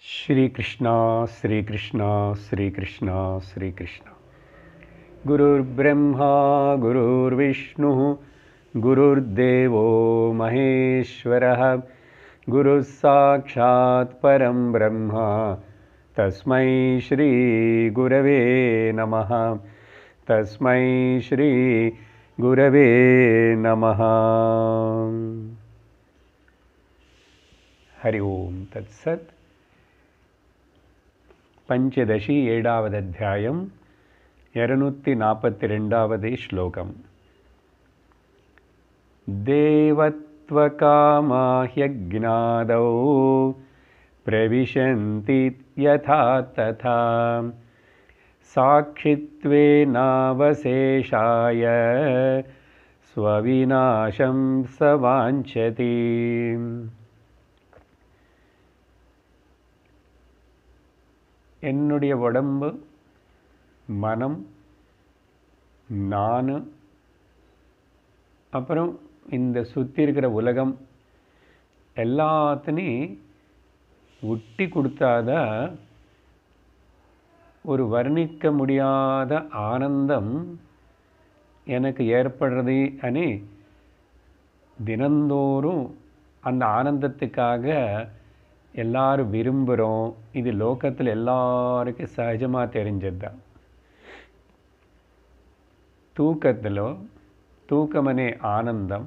श्री कृष्णा श्री कृष्णा श्री कृष्णा श्री कृष्णा। गुरुर्ब्रह्मा गुरुर्विष्णुः गुरुर्देवो महेश्वरः गुरुः साक्षात् परं ब्रह्म तस्मै श्री गुरवे नमः। तस्मै श्री गुरवे नमः। हरि ओम तत्सत्। पंचदशी एडावदध्यायम् 242 श्लोकम्। देवत्वकामा ह्यज्ञादौ प्रविशन्ति यथा तथा साक्षित्वेनावशेषाय स्वविनाशं स वाञ्छति। என்னுடைய உடம்பு மனம் நான் அப்புறம் இந்த சுற்றி இருக்கிற உலகம் எல்லாத்தையும் ஒட்டி கொடுத்தாதான் ஒரு வர்ணிக்க முடியாத ஆனந்தம் எனக்கு ஏற்படுறது அனி தினந்தோறும் அந்த ஆனந்தத்துக்காக எல்லாரும் விரும்புகிறோம். இது லோகத்தில் எல்லாருக்கும் சகஜமாக தெரிஞ்சது தான். தூக்கமனே ஆனந்தம்,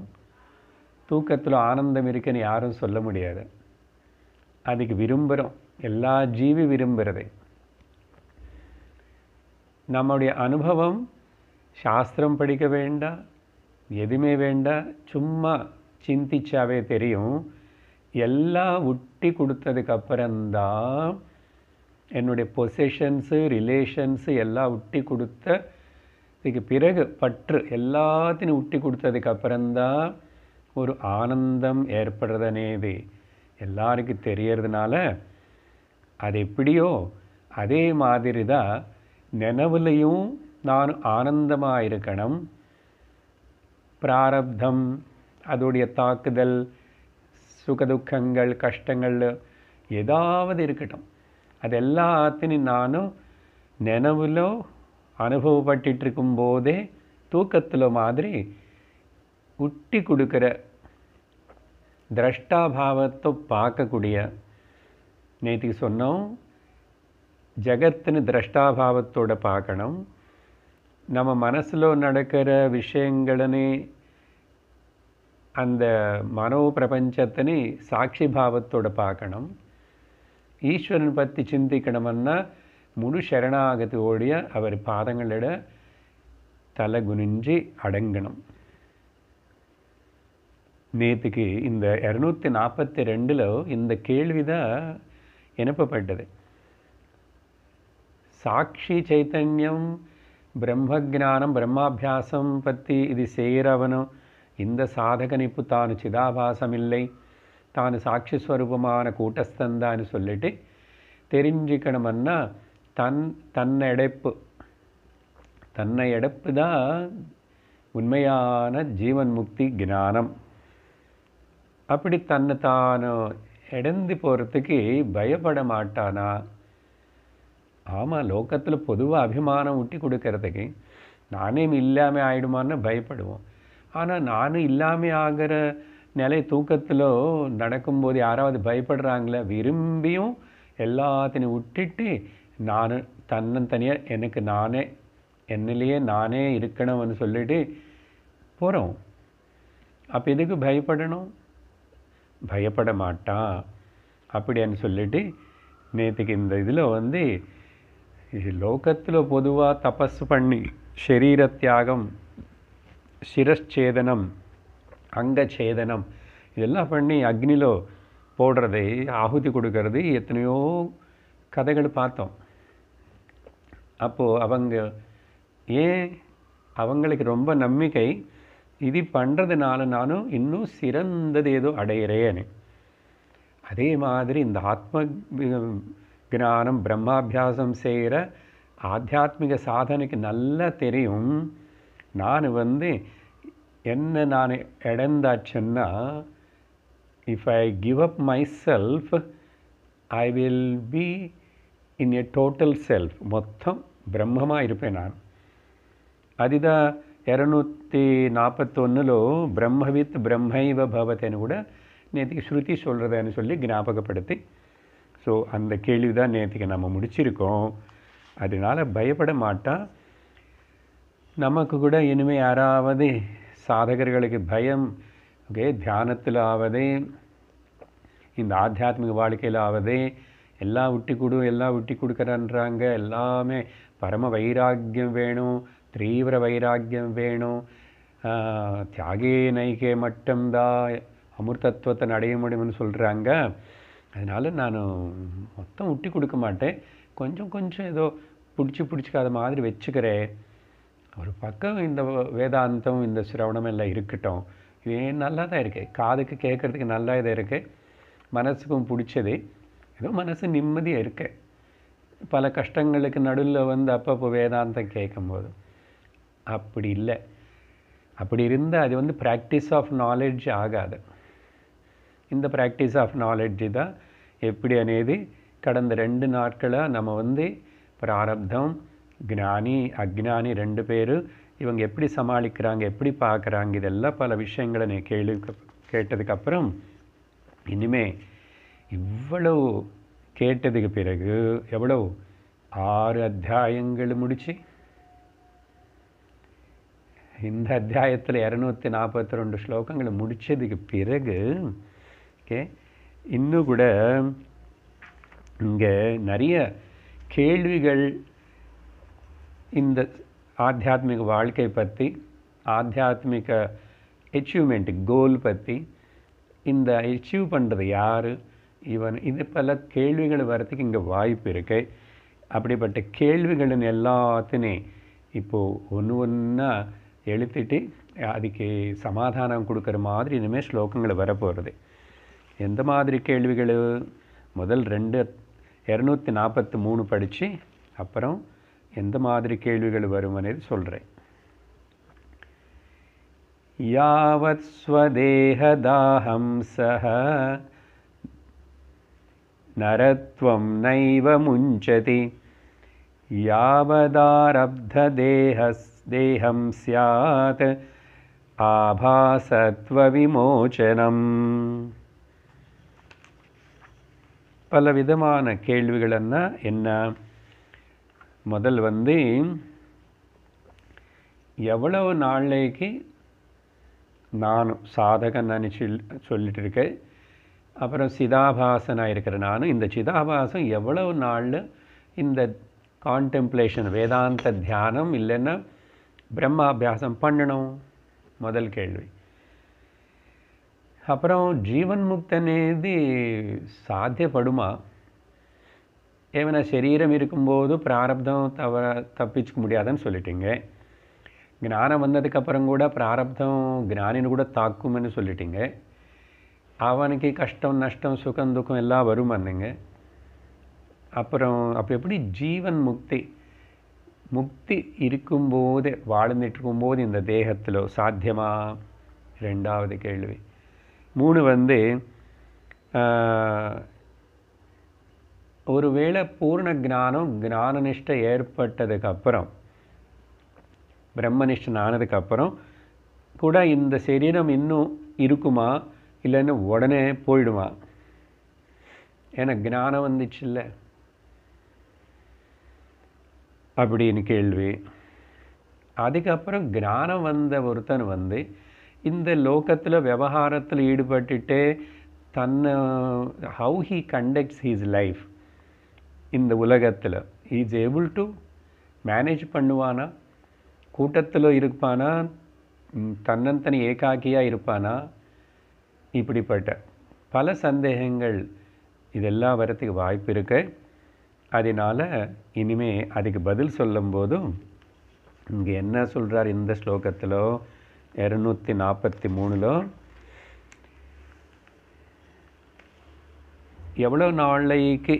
தூக்கத்தில் ஆனந்தம் இருக்குன்னு யாரும் சொல்ல முடியாது. அதுக்கு விரும்புகிறோம், எல்லா ஜீவி விரும்புகிறதே. நம்முடைய அனுபவம் சாஸ்திரம் படிக்க வேண்டாம், எதுவுமே வேண்டாம், சும்மா சிந்திச்சாவே தெரியும். எல்லாம் ஒட்டி கொடுத்ததுக்கு அப்புறம்தான் என்னுடைய பொசிஷன்ஸு ரிலேஷன்ஸு எல்லாம் ஒட்டி கொடுத்ததுக்கு பிறகு பற்று எல்லாத்தையும் ஒட்டி கொடுத்ததுக்கு அப்புறம்தான் ஒரு ஆனந்தம் ஏற்படுறதுனேது எல்லாருக்கும் தெரியறதுனால அது எப்படியோ அதே மாதிரி தான் நினைவுலையும் நான் ஆனந்தமாக இருக்கணும். பிராரப்தம் அதோடைய தாக்குதல் சுகதுக்கங்கள் கஷ்டங்கள் ஏதாவது இருக்கட்டும், அது எல்லாத்தையும் நானும் நினைவில் அனுபவப்பட்டு இருக்கும்போதே தூக்கத்தில் மாதிரி உட்டி கொடுக்குற திரஷ்டாபாவத்தை பார்க்கக்கூடிய, நேற்றுக்கு சொன்னோம் ஜகத்துன்னு திரஷ்டாபாவத்தோடு பார்க்கணும். நம்ம மனசில் நடக்கிற விஷயங்களே அந்த மனோ பிரபஞ்சத்தினை சாட்சி பாவத்தோடு பார்க்கணும். ஈஸ்வரன் பற்றி சிந்திக்கணும்னா முழு சரணாகத்தோடைய அவர் பாதங்களிட தலை குனிஞ்சி அடங்கணும். நேற்றுக்கு இந்த 242 இந்த கேள்விதான் எழுப்பப்பட்டது. சாட்சி சைத்தன்யம் பிரம்மஜானம் பிரம்மாபியாசம் பற்றி இது செய்கிறவனும் இந்த சாதகனிப்பு தானு சிதாபாசமில்லை, தானு சாட்சி ஸ்வரூபமான கூட்டஸ்தந்தான்னு சொல்லிட்டு தெரிஞ்சுக்கணும்னா தன்னை எடைப்பு தான் உண்மையான ஜீவன் முக்தி ஞானம். அப்படி தன்னை தானு எடந்து போகிறதுக்கு பயப்பட மாட்டானா? ஆமாம், லோகத்தில் பொதுவாக அபிமானம் ஊட்டி கொடுக்கறதுக்கு நானே இல்லாமல் ஆயிடுமான்னு பயப்படுவோம். ஆனால் நானும் இல்லாமல் ஆகிற நிலை தூக்கத்தில் நடக்கும்போது யாராவது பயப்படுறாங்களே? விரும்பியும் எல்லாத்தையும் விட்டுட்டு நான் தன்னந்தனியாக எனக்கு நானே என்னிலேயே நானே இருக்கணும்னு சொல்லிட்டு போகிறோம். அப்போ எதுக்கு பயப்படணும்? பயப்பட மாட்டான் அப்படின்னு சொல்லிட்டு நேற்றுக்கு இந்த இதில் லோகத்தில் பொதுவாக தபஸ் பண்ணி சரீர தியாகம், சிரச்சேதனம், அங்கச்சேதனம் இதெல்லாம் பண்ணி அக்னியில் போடுறது, ஆகுதி கொடுக்கறது, எத்தனையோ கதைகள் பார்த்தோம். அப்போது அவங்களுக்கு ரொம்ப நம்பிக்கை இது பண்ணுறதுனால நானும் இன்னும் சிறந்தது ஏதோ அடையிறேன்னு. அதே மாதிரி இந்த ஆத்ம ஞானம் பிரம்மாபியாசம் செய்கிற ஆத்தியாத்மிக சாதனைக்கு நல்லா தெரியும். நான் என்ன நான் இழந்தாச்சுன்னா, if I give up myself, I will be in a total self, மொத்தம் பிரம்மமாக இருப்பேன் நான். அதுதான் 241 பிரம்மவித் பிரம்மைவ பவத்தேன்னு கூட நேற்றுக்கு ஸ்ருதி சொல்கிறதுன்னு சொல்லி ஞாபகப்படுத்தி, ஸோ அந்த கேள்வி தான் நேற்றுக்கு நம்ம முடிச்சிருக்கோம். அதனால் பயப்பட மாட்டான். நமக்கு கூட இனிமேல் யாராவது சாதகர்களுக்கு பயம், ஓகே, தியானத்தில் ஆவதே, இந்த ஆத்தியாத்மிக வாழ்க்கையில் ஆவதே, எல்லாம் விட்டி கொடுக்குறன்றாங்க, எல்லாமே பரம வைராக்கியம் வேணும், தீவிர வைராக்கியம் வேணும், தியாகே நைகே மட்டும்தான் அமிர்தத்துவத்தை அடைய முடியும்னு சொல்கிறாங்க. அதனால் நான் மொத்தம் விட்டி கொடுக்க மாட்டேன், கொஞ்சம் கொஞ்சம் ஏதோ பிடிச்சிக்காத மாதிரி வச்சுக்கிறேன். ஒரு பக்கம் இந்த வேதாந்தம், இந்த சிரவணம் எல்லாம் இருக்கட்டும், இது நல்லா தான் இருக்குது, காதுக்கு கேட்குறதுக்கு நல்லா இதாக இருக்குது, மனசுக்கும் பிடிச்சது, ஏதோ மனசு நிம்மதியாக இருக்கு. பல கஷ்டங்களுக்கு நடுவில் அப்பப்போ வேதாந்தம் கேட்கும்போது அப்படி இல்லை. அப்படி இருந்தால் அது ப்ராக்டிஸ் ஆஃப் நாலெட்ஜ் ஆகாது. இந்த ப்ராக்டிஸ் ஆஃப் நாலெட்ஜ் தான் எப்படி అనేది கடந்த 2 நாட்களாக நம்ம பிராரப்தம், ஞானி அக்ஞானி 2 பேர் இவங்க எப்படி சமாளிக்கிறாங்க, எப்படி பார்க்குறாங்க, இதெல்லாம் பல விஷயங்களை நீ கேட்டதுக்கப்புறம் இனிமே இவ்வளவு கேட்டதுக்கு பிறகு எவ்வளவு 6 அத்தியாயங்கள் முடிச்சு இந்த அத்தியாயத்தில் 242 ஸ்லோகங்களை முடித்ததுக்கு பிறகு ஓகே, இன்னும் கூட இங்கே நிறைய கேள்விகள் இந்த ஆத்தியாத்மிக வாழ்க்கை பற்றி, ஆத்தியாத்மிக அச்சீவ்மெண்ட் கோல் பற்றி, இந்த அச்சீவ் பண்ணுறது யார், இது பல கேள்விகள் வர்றதுக்கு இங்கே வாய்ப்பு இருக்கு. அப்படிப்பட்ட கேள்விகளின் எல்லாத்தையும் இப்போது ஒன்றா எழுத்திட்டு அதுக்கு சமாதானம் கொடுக்குற மாதிரி இனிமேல் ஸ்லோகங்கள் வரப்போகிறது. எந்த மாதிரி கேள்விகள்? முதல் 243 படித்து அப்புறம் எந்த மாதிரி கேள்விகள் வரும்னு சொல்கிறேன். யாவத் ஸ்வதேஹதாஹம் சஹ நரத்வம் நைவ முஞ்சதி யாவதாரப்ததேஹம் ஸ்யாத் ஆபாசத்வ விமோசனம். பல விதமான கேள்விகள்னா என்ன? முதல் எவ்வளவு நாளைக்கு நான் சாதகன் சொல்லிட்டு இருக்கேன், அப்புறம் சிதாபாசனாக இருக்கிற நான், இந்த சிதாபாசம் எவ்வளவு நாளில் இந்த கான்டெம்ப்ளேஷன் வேதாந்த தியானம் இல்லைன்னா பிரம்மாபியாசம் பண்ணணும்? முதல் கேள்வி. அப்புறம் ஜீவன் முக்தனேது சாத்தியப்படுமா? ஏன்னா சரீரம் இருக்கும்போது பிராரப்தம் தப்பிச்சுக்க முடியாதுன்னு சொல்லிட்டீங்க. ஞானம் வந்ததுக்கப்புறம் கூட பிராரப்தம் ஞானின்னு கூட தாக்கும்னு சொல்லிட்டீங்க. அவனுக்கு கஷ்டம் நஷ்டம் சுகம் துக்கம் எல்லாம் வருமானுங்க. அப்புறம் அப்போ எப்படி ஜீவன் முக்தி இருக்கும்போது, வாழ்ந்துட்டு இருக்கும்போது இந்த தேகத்தில் சாத்தியமா? ரெண்டாவது கேள்வி. 3 ஒருவேளை பூர்ண ஞானம் ஞானநிஷ்டை ஏற்பட்டதுக்கப்புறம், பிரம்மனிஷ்டன் ஆனதுக்கப்புறம் கூட இந்த சரீரம் இன்னும் இருக்குமா இல்லைன்னு உடனே போயிடுமா? ஏன்னா ஞானம் வந்துச்சு இல்லை அப்படின்னு கேள்வி. அதுக்கப்புறம் ஞானம் வந்த ஒருத்தன் இந்த லோகத்தில் விவகாரத்தில் ஈடுபட்டுட்டே தன்னை how he conducts he's life இந்த உலகத்தில் இஸ் ஏபிள் டு மேனேஜ் பண்ணுவானா? கூட்டத்தில் இருப்பானா? தன்னந்தனி ஏகாக்கியாக இருப்பானா? இப்படிப்பட்ட பல சந்தேகங்கள் இதெல்லாம் வரத்துக்கு வாய்ப்பு இருக்கு. அதனால் இனிமே அதுக்கு பதில் சொல்லும்போதும் இங்கே என்ன சொல்கிறார் இந்த ஸ்லோகத்தில் 243 எவ்வளோ நாளைக்கு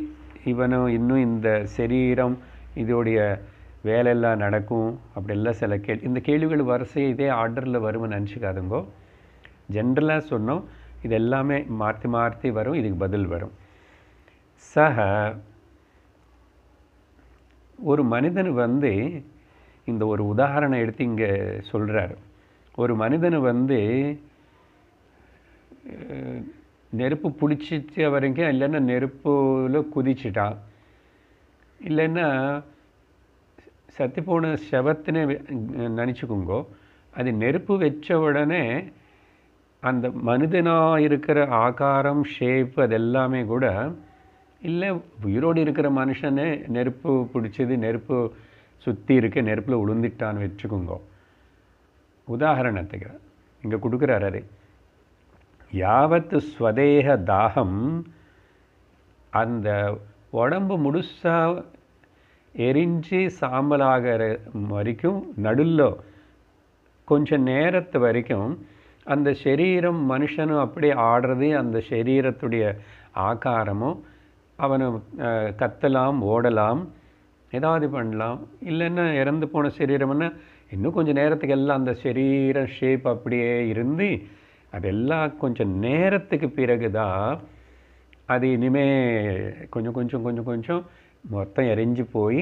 இவனும் இன்னும் இந்த சரீரம் இதோடைய வேலையெல்லாம் நடக்கும் அப்படியெல்லாம் சில இந்த கேள்விகள் வரிசை இதே ஆர்டரில் வரும்னு நினச்சிக்காதுங்கோ. ஜென்ரலாக சொன்னோம், இது எல்லாமே மாற்றி வரும், இதுக்கு பதில் வரும். சக ஒரு மனிதன் வந்து இந்த ஒரு உதாரணம் எடுத்து இங்கே சொல்கிறார். ஒரு மனிதன் வந்து நெருப்பு பிடிச்சிச்ச வரைக்கும், இல்லைன்னா நெருப்பில் குதிச்சிட்டான், இல்லைன்னா சத்தி போன செவத்தினே நினச்சிக்கோங்கோ. அது நெருப்பு வச்ச உடனே அந்த மனிதனாக இருக்கிற ஆகாரம், ஷேப், அது எல்லாமே கூட இல்லை உயிரோடு இருக்கிற மனுஷனே நெருப்பு பிடிச்சது, நெருப்பு சுற்றி இருக்க நெருப்பில் உளுந்துட்டான்னு வச்சுக்கோங்க. உதாரணத்துக்கு இங்கே கொடுக்குறாரு. அது யாவத்து ஸ்வதேக தாகம், அந்த உடம்பு முழுசாக எரிஞ்சு சாம்பலாகிற வரைக்கும், நடுவில் கொஞ்சம் நேரத்து வரைக்கும் அந்த சரீரம் மனுஷனும் அப்படியே ஆடுறது, அந்த சரீரத்துடைய ஆகாரமும் அவனை கத்தலாம், ஓடலாம், ஏதாவது பண்ணலாம். இல்லைன்னா இறந்து போன சரீரம்னா இன்னும் கொஞ்சம் நேரத்துக்கு எல்லாம் அந்த சரீர ஷேப் அப்படியே இருந்து, அதெல்லாம் கொஞ்சம் நேரத்துக்கு பிறகு தான் அது இனிமேல் கொஞ்சம் கொஞ்சம் கொஞ்சம் கொஞ்சம் மொத்தம் எரிஞ்சு போய்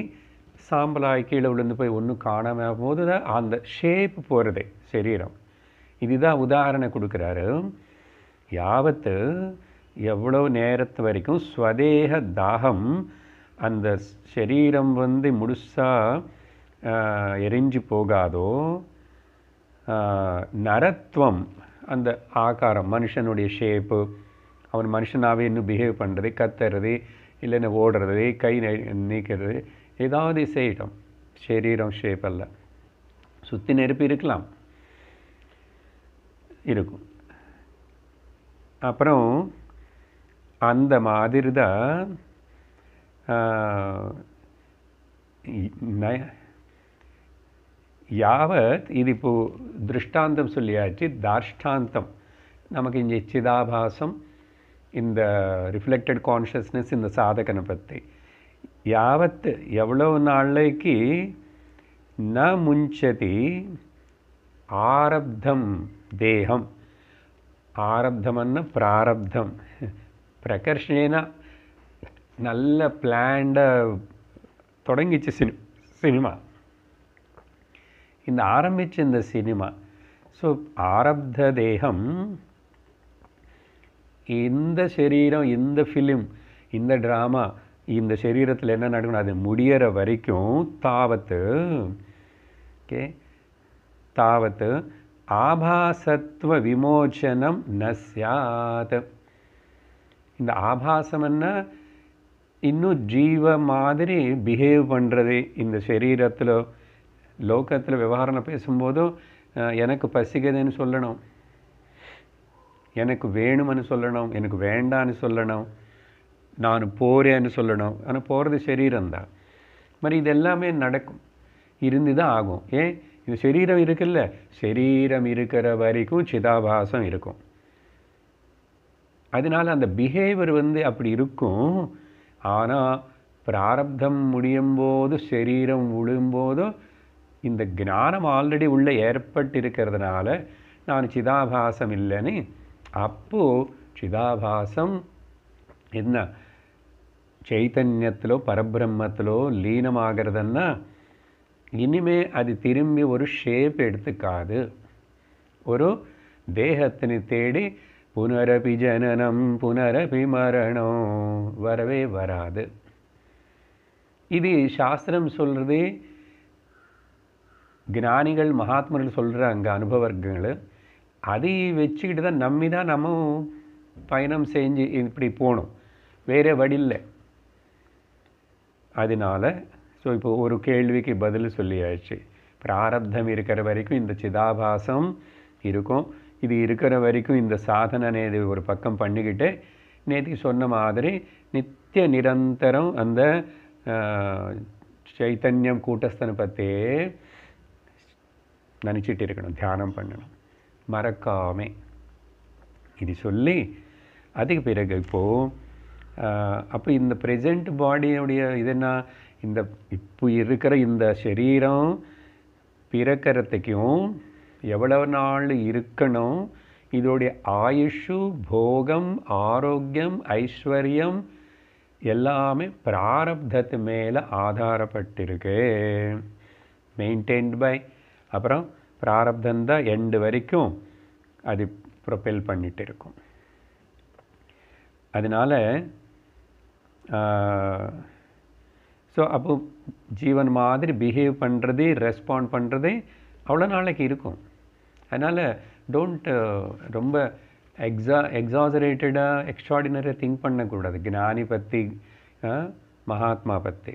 சாம்பலாய் கீழே விழுந்து போய் ஒன்றும் காணாமல் போது தான் அந்த ஷேப் போகிறது சரீரம். இதுதான் உதாரணம் கொடுக்குறாரு. யாவத்து எவ்வளோ நேரத்து வரைக்கும் ஸ்வதேக தாகம், அந்த சரீரம் வந்து முழுசாக எரிஞ்சு போகாதோ, நரத்வம், அந்த ஆகாரம் மனுஷனுடைய ஷேப்பு, அவன் மனுஷனாகவே இன்னும் பிஹேவ் பண்ணுறது, கத்துறது, இல்லைன்னா ஓடுறது, கை நீக்கிறது, ஏதாவது செய்யட்டும், சரீரம் ஷேப் அல்ல. சுற்றி நெருப்பு இருக்கலாம், இருக்கும். அப்புறம் அந்த மாதிரி தான் யாவத், இது இப்போது திருஷ்டாந்தம் சொல்லியாச்சு. தார்ஷ்டாந்தம் நமக்கு இங்கே சிதாபாசம், இந்த ரிஃப்ளெக்டட் கான்ஷியஸ்னஸ், இந்த சாதகனை பற்றி. யாவத் எவ்வளோ நாளைக்கு ந முஞ்சதி ஆரப்தம் தேகம், ஆரப்தம்னா பிராரப்தம், பிரகர்ஷேனா நல்ல பிளான்டாக தொடங்கிச்சு சினிமா. இந்த ஆரம்பித்த இந்த சினிமா, ஸோ ஆரப்த தேகம், இந்த சரீரம், இந்த ஃபிலிம், இந்த ட்ராமா, இந்த சரீரத்தில் என்ன நடக்கணும் அது முடிகிற வரைக்கும் தாவத்து, ஓகே, தாவத்து ஆபாசத்துவ விமோச்சனம் ந ஸ்யாத். இந்த ஆபாசம்னா இன்னும் ஜீவ மாதிரி பிஹேவ் பண்ணுறது. இந்த சரீரத்தில் லோகத்தில் விவகாரம் பேசும்போதும் எனக்கு பசிக்குதுன்னு சொல்லணும், எனக்கு வேணும்னு சொல்லணும், எனக்கு வேண்டான்னு சொல்லணும், நான் போகிறேன்னு சொல்லணும். ஆனால் போகிறது சரீரம்தான். மாதிரி இது எல்லாமே நடக்கும், இருந்து தான் ஆகும். ஏன், இது சரீரம் இருக்குல்ல, சரீரம் இருக்கிற வரைக்கும் சிதாபாசம் இருக்கும். அதனால் அந்த பிஹேவியர் வந்து அப்படி இருக்கும். ஆனால் பிராரப்தம் முடியும் போது, சரீரம் விழும்போதும் இந்த ஞானம் ஆல்ரெடி உள்ளே ஏற்பட்டு இருக்கிறதுனால நான் சிதாபாசம் இல்லைன்னு, அப்போது சிதாபாசம் என்ன சைத்தன்யத்திலோ பரபிரம்மத்திலோ லீனமாகிறதுன்னா இனிமே அது திரும்பி ஒரு ஷேப் எடுத்துக்காது. ஒரு தேகத்தினை தேடி புனரபி ஜனனம் புனரபி மரணம் வரவே வராது. இது சாஸ்திரம் சொல்கிறது, ஞானிகள் மகாத்மர்கள் சொல்கிறாங்க, அனுபவர்கள். அதை வச்சுக்கிட்டு தான் நம்ம பயணம் செஞ்சு இப்படி போகணும், வேறு வழி இல்லை. அதனால் ஸோ இப்போ ஒரு கேள்விக்கு பதில் சொல்லியாச்சு. பிராரப்தம் இருக்கிற வரைக்கும் இந்த சிதாபாசம் இருக்கும், இது இருக்கிற வரைக்கும் இந்த சாதனை ஒரு பக்கம் பண்ணிக்கிட்டு, நேற்று சொன்ன மாதிரி நித்திய நிரந்தரம் அந்த சைத்தன்யம் கூட்டஸ்தனை பற்றியே நினச்சிட்டு இருக்கணும், தியானம் பண்ணணும் மறக்காமே. இது சொல்லி அதுக்கு பிறகு இப்போது அப்போ இந்த ப்ரெசண்ட் பாடியுடைய இதுனா, இந்த இப்போ இருக்கிற இந்த சரீரம் பிறக்கிறதுக்கும் எவ்வளவு நாள் இருக்கணும், இதோடைய ஆயுஷு, போகம், ஆரோக்கியம், ஐஸ்வர்யம், எல்லாமே பிராரப்தத்து மேலே ஆதாரப்பட்டிருக்கு. மெயின்டைன்டு பை, அப்புறம் பிராரப்தந்தான் எண்டு வரைக்கும் அது ப்ரொபெல் பண்ணிட்டு இருக்கும். அதனால் ஸோ அப்போ ஜீவன் மாதிரி பிஹேவ் பண்ணுறது, ரெஸ்பாண்ட் பண்ணுறது அவ்வளோ நாளைக்கு இருக்கும். அதனால் டோன்ட் ரொம்ப எக்ஸாசரேட்டடாக எக்ஸ்ட்ராடினரியாக திங்க் பண்ணக்கூடாது. ஞானி பற்றி, மகாத்மா பற்றி.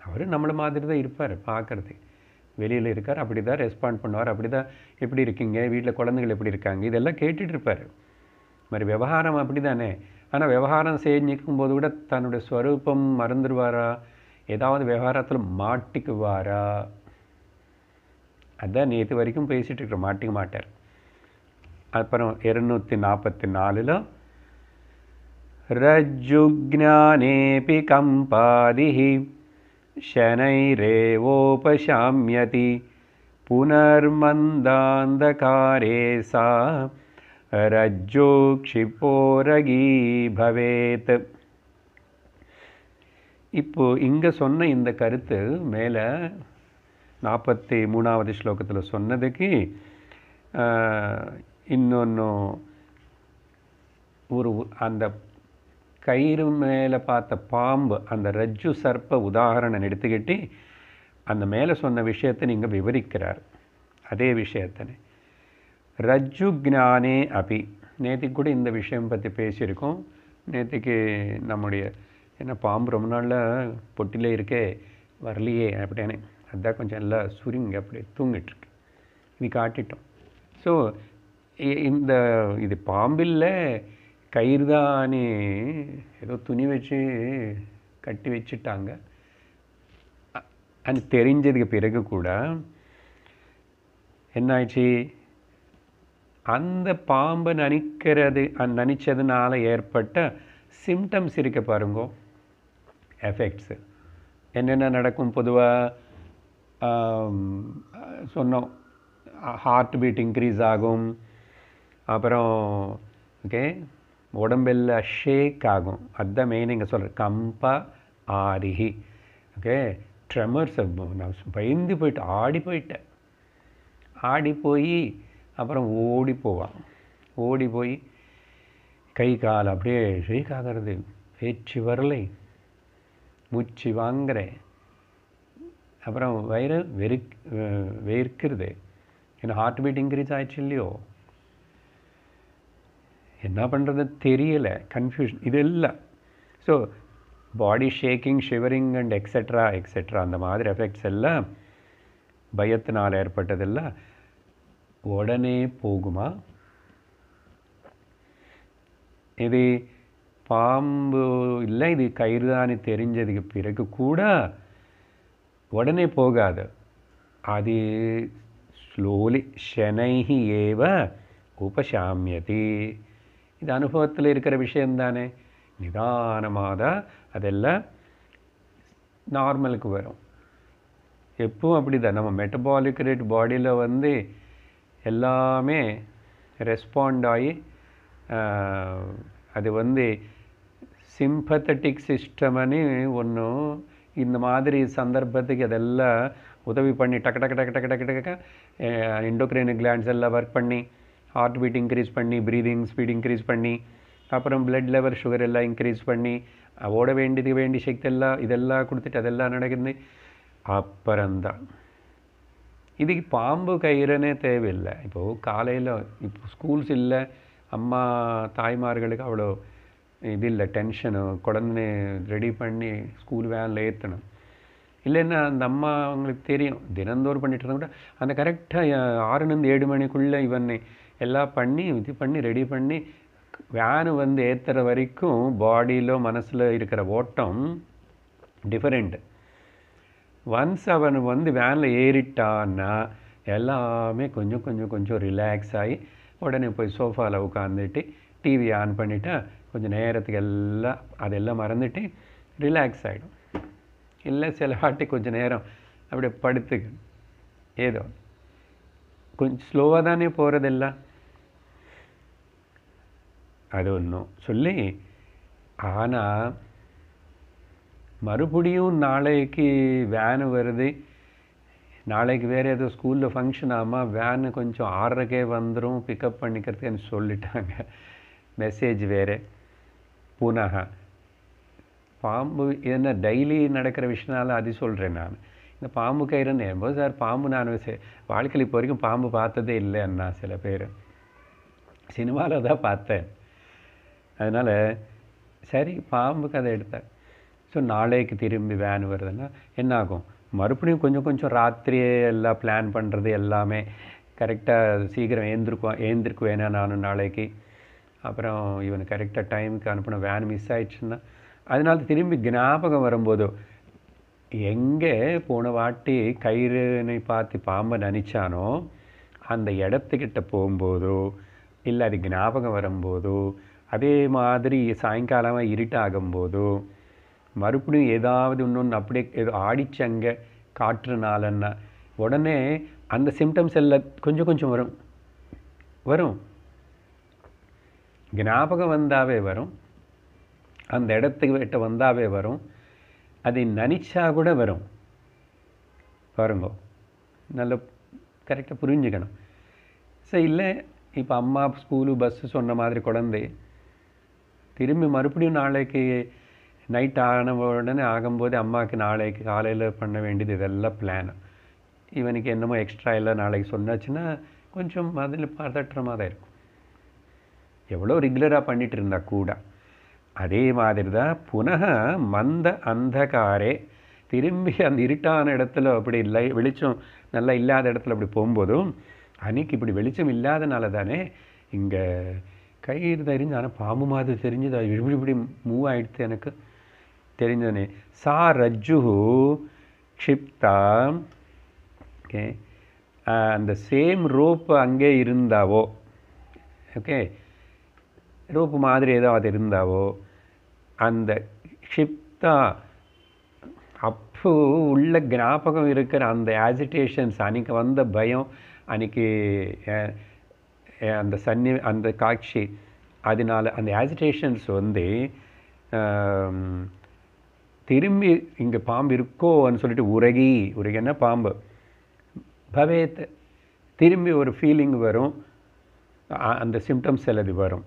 அவர் நம்மளை மாதிரி தான் இருப்பார், பார்க்குறது வெளியில் இருக்கார், அப்படி தான் ரெஸ்பாண்ட் பண்ணுவார், அப்படி தான் எப்படி இருக்கீங்க, வீட்டில் குழந்தைகள் எப்படி இருக்காங்க, இதெல்லாம் கேட்டுட்டு இருப்பார். மாதிரி விவகாரம் அப்படி தானே. ஆனால் விவகாரம் செஞ்சுக்கும் போது கூட தன்னுடைய ஸ்வரூபம் மறந்துடுவாரா, ஏதாவது விவகாரத்தில் மாட்டிக்குவாரா? அதுதான் நேற்று வரைக்கும் பேசிகிட்டு இருக்கிறோம், மாட்டிக்க மாட்டார். அப்புறம் 244 ரஜ்ஜுக்ஞானேபி கம்பாதிஹி शनैरेवोपशाम्यति पुनर्मन्दान्धकारे सा रज्जो क्षिपोरगी भवेत्. இப்போ இங்கே சொன்ன இந்த கருத்து மேலே 43வது ஸ்லோகத்தில் சொன்னதுக்கு இன்னொன்று ஒரு அந்த கயிறு மேலே பார்த்த பாம்பு, அந்த ரஜ்ஜு சர்ப்ப உதாரணம் எடுத்துக்கிட்டு அந்த மேலே சொன்ன விஷயத்தை நீங்கள் விவரிக்கிறார். அதே விஷயத்தனே ரஜ்ஜு ஜானே அபி. நேற்றுக்கு கூட இந்த விஷயம் பற்றி பேசியிருக்கோம். நேற்றுக்கு நம்முடைய என்ன பாம்பு ரொம்ப நாளில் பொட்டிலே இருக்கே வரலையே அப்படின்னு, அதுதான் கொஞ்சம் எல்லாம் சுருங்க அப்படி தூங்கிட்டுருக்கு. இது காட்டிட்டோம். ஸோ இந்த இது பாம்பில்ல கயிறு தானே, ஏதோ துணி வச்சு கட்டி வச்சுட்டாங்க. அது தெரிஞ்சதுக்கு பிறகு கூட என்னாச்சு, அந்த பாம்பை நினைச்சதுனால ஏற்பட்ட சிம்டம்ஸ் இருக்க பாருங்க, எஃபெக்ட்ஸு என்னென்ன நடக்கும். பொதுவாக சொன்னோம், ஹார்ட் பீட் இன்க்ரீஸ் ஆகும், அப்புறம் ஓகே உடம்பெல்லாம் ஷேக் ஆகும். அதுதான் மெயின் இங்கே சொல்கிற கம்பா ஆரிஹி. ஓகே ட்ரெமர்ஸ், நான் பயந்து போயிட்டு ஆடி போய் அப்புறம் ஓடி போவான். ஓடி போய் கை கால் அப்படியே ஷேக் ஆகிறது, பேச்சு வரலை, மூச்சு வாங்குறேன், அப்புறம் வயிறு வேர்க்கிறது. ஏன்னா ஹார்ட் பீட் இன்க்ரீஸ் ஆயிடுச்சு இல்லையோ, என்ன பண்ணுறது தெரியலை, கன்ஃபியூஷன் இதெல்லாம். So body shaking, shivering and etcetera அந்த மாதிரி எஃபெக்ட்ஸ் எல்லாம் பயத்தினால் ஏற்பட்டதெல்லாம் உடனே போகுமா? இது பாம்பு இல்லை, இது கயிறு தானே தெரிஞ்சதுக்கு பிறகு கூட உடனே போகாது. அது ஸ்லோலி ஷனைஹி ஏவ உபசாமியதி. இது அனுபவத்தில் இருக்கிற விஷயந்தானே, நிதானமாக தான் அதெல்லாம் நார்மலுக்கு வரும். எப்பவும் அப்படி தான். நம்ம மெட்டபாலிக் ரேட் பாடியில் வந்து எல்லாமே ரெஸ்பாண்ட் ஆகி அது வந்து சிம்பத்தட்டிக் சிஸ்டம்னு ஒன்று இந்த மாதிரி சந்தர்ப்பத்துக்கு அதெல்லாம் உதவி பண்ணி டக்கு டக்கு டக்கு டக்கு டக்கு டக்கு எண்டோக்ரைன் கிளாண்ட்ஸ் எல்லாம் ஒர்க் பண்ணி ஹார்ட் பீட் இன்க்ரீஸ் பண்ணி, ப்ரீதிங் ஸ்பீட் இன்க்ரீஸ் பண்ணி, அப்புறம் பிளட் லெவல் சுகர் எல்லாம் இன்க்ரீஸ் பண்ணி, ஓட வேண்டிய சக்தி எல்லாம் இதெல்லாம் கொடுத்துட்டு அதெல்லாம் நடக்குது. அப்புறம்தான் இதுக்கு பாம்பு கயிறுனே தேவையில்லை. இப்போது காலையில் இப்போ ஸ்கூல்ஸ் இல்லை, அம்மா தாய்மார்களுக்கு அவ்வளோ இது இல்லை, டென்ஷனு, குழந்தை ரெடி பண்ணி ஸ்கூல் வேனில் ஏற்றணும். இல்லைன்னா அந்த அம்மா அவங்களுக்கு தெரியும், தினந்தோறும் பண்ணிட்டு இருந்தால் கூட அந்த கரெக்டாக 6 to 7 மணிக்குள்ளே இவனை எல்லாம் பண்ணி இது பண்ணி ரெடி பண்ணி வேனு வந்து ஏற்றுற வரைக்கும் பாடியில் மனசில் இருக்கிற ஓட்டம் டிஃபரெண்ட். ஒன்ஸ் அவன் வந்து வேனில் ஏறிட்டான்னா எல்லாமே கொஞ்சம் கொஞ்சம் கொஞ்சம் ரிலாக்ஸ் ஆகி உடனே போய் சோஃபாவில் உட்காந்துட்டு டிவி ஆன் பண்ணிட்டா கொஞ்சம் நேரத்துக்கு எல்லாம் அதெல்லாம் மறந்துட்டு ரிலாக்ஸ் ஆகிடும். இல்லை சில வாட்டி கொஞ்சம் நேரம் அப்படியே படுத்துக்கு ஏதோ கொஞ்சம் ஸ்லோவாக தானே போகிறதெல்லாம். அது ஒன்றும் சொல்லி, ஆனால் மறுபடியும் நாளைக்கு வேனு வருது, நாளைக்கு வேறு ஏதோ ஸ்கூலில் ஃபங்க்ஷன் ஆமாம், வேனு கொஞ்சம் 6:30 வந்துடும் பிக்கப் பண்ணிக்கிறதுன்னு சொல்லிட்டாங்க. மெசேஜ் வேறு. புனக பாம்பு என்ன டெய்லி நடக்கிற விஷயனால அது சொல்கிறேன் நான். இந்த பாம்பு கயிறுன்னு போது சார் பாம்பு நான் வாழ்க்கையில் இப்போ வரைக்கும் பாம்பு பார்த்ததே இல்லை அண்ணா. சில பேர் சினிமாவில் தான் பார்த்தேன். அதனால் சரி பாம்பு கதை எடுத்தேன். ஸோ நாளைக்கு திரும்பி வேன் வருதுன்னா என்ன ஆகும், மறுபடியும் கொஞ்சம் கொஞ்சம் ராத்திரியே எல்லாம் பிளான் பண்ணுறது எல்லாமே கரெக்டாக சீக்கிரம் ஏந்திருக்குவேனா நானும் நாளைக்கு. அப்புறம் இவன் கரெக்டாக டைமுக்கு அனுப்பின வேன் மிஸ் ஆயிடுச்சுன்னா அதனால திரும்பி ஞாபகம் வரும்போதோ, எங்கே போன வாட்டி கயிறுனை பார்த்து பாம்பை நினச்சானோ அந்த இடத்துக்கிட்ட போகும்போதோ இல்லை அது ஞாபகம் வரும்போதோ, அதே மாதிரி சாயங்காலமாக இருட்டாகும்போதோ மறுபடியும் ஏதாவது இன்னொன்று அப்படியே ஏதோ ஆடிச்சங்க காற்றுனாலன்னா உடனே அந்த சிம்டம்ஸ் எல்லாம் கொஞ்சம் கொஞ்சம் வரும். ஞாபகம் வந்தாவே வரும், அந்த இடத்துக்கு விட்டு வந்தாவே வரும், அதை நினச்சா கூட வரும். பாருங்க, நல்ல கரெக்டாக புரிஞ்சுக்கணும். ஸோ இல்லை இப்போ அம்மா ஸ்கூலு பஸ்ஸு சொன்ன மாதிரி குழந்தை திரும்பி மறுபடியும் நாளைக்கு நைட் ஆன உடனே ஆகும்போது அம்மாவுக்கு நாளைக்கு காலையில் பண்ண வேண்டியது இதெல்லாம் பிளான். இவனுக்கு என்னமோ எக்ஸ்ட்ரா எல்லாம் நாளைக்கு சொன்னாச்சுன்னா கொஞ்சம் அதில் பதற்றமாக தான் இருக்கும், எவ்வளோ ரெகுலராக பண்ணிகிட்டு இருந்தா கூட. அதே மாதிரி தான் புனக மந்த அந்தகாரே, திரும்பி அந்த இருட்டான இடத்துல அப்படி இல்லை வெளிச்சம் நல்லா இல்லாத இடத்துல அப்படி போகும்போதும் அன்றைக்கி இப்படி வெளிச்சம் இல்லாதனால தானே இங்கே கயிறு தெரிஞ்சு, ஆனால் பாம்பு மாதிரி தெரிஞ்சது, அது இப்படி மூவ் ஆகிடுது எனக்கு தெரிஞ்சதுனே. சா ரஜ்ஜு க்ஷிப்தா. ஓகே, அந்த சேம் ரோப்பு அங்கே இருந்தாவோ, ஓகே ரோப்பு மாதிரி ஏதாவது இருந்தாவோ அந்த க்ஷிப்தா அப்போ உள்ள ஞாபகம் இருக்கிற அந்த ஆஜிடேஷன்ஸ், அன்றைக்கி வந்த பயம், அன்றைக்கி அந்த காட்சி, அதனால் அந்த ஆஜிடேஷன்ஸ் வந்து திரும்பி இங்கே பாம்பு இருக்கோன்னு சொல்லிட்டு உரகின்னா பாம்பு பவேத், திரும்பி ஒரு ஃபீலிங் வரும், அந்த சிம்டம்ஸ் எல்லாம் வரும்.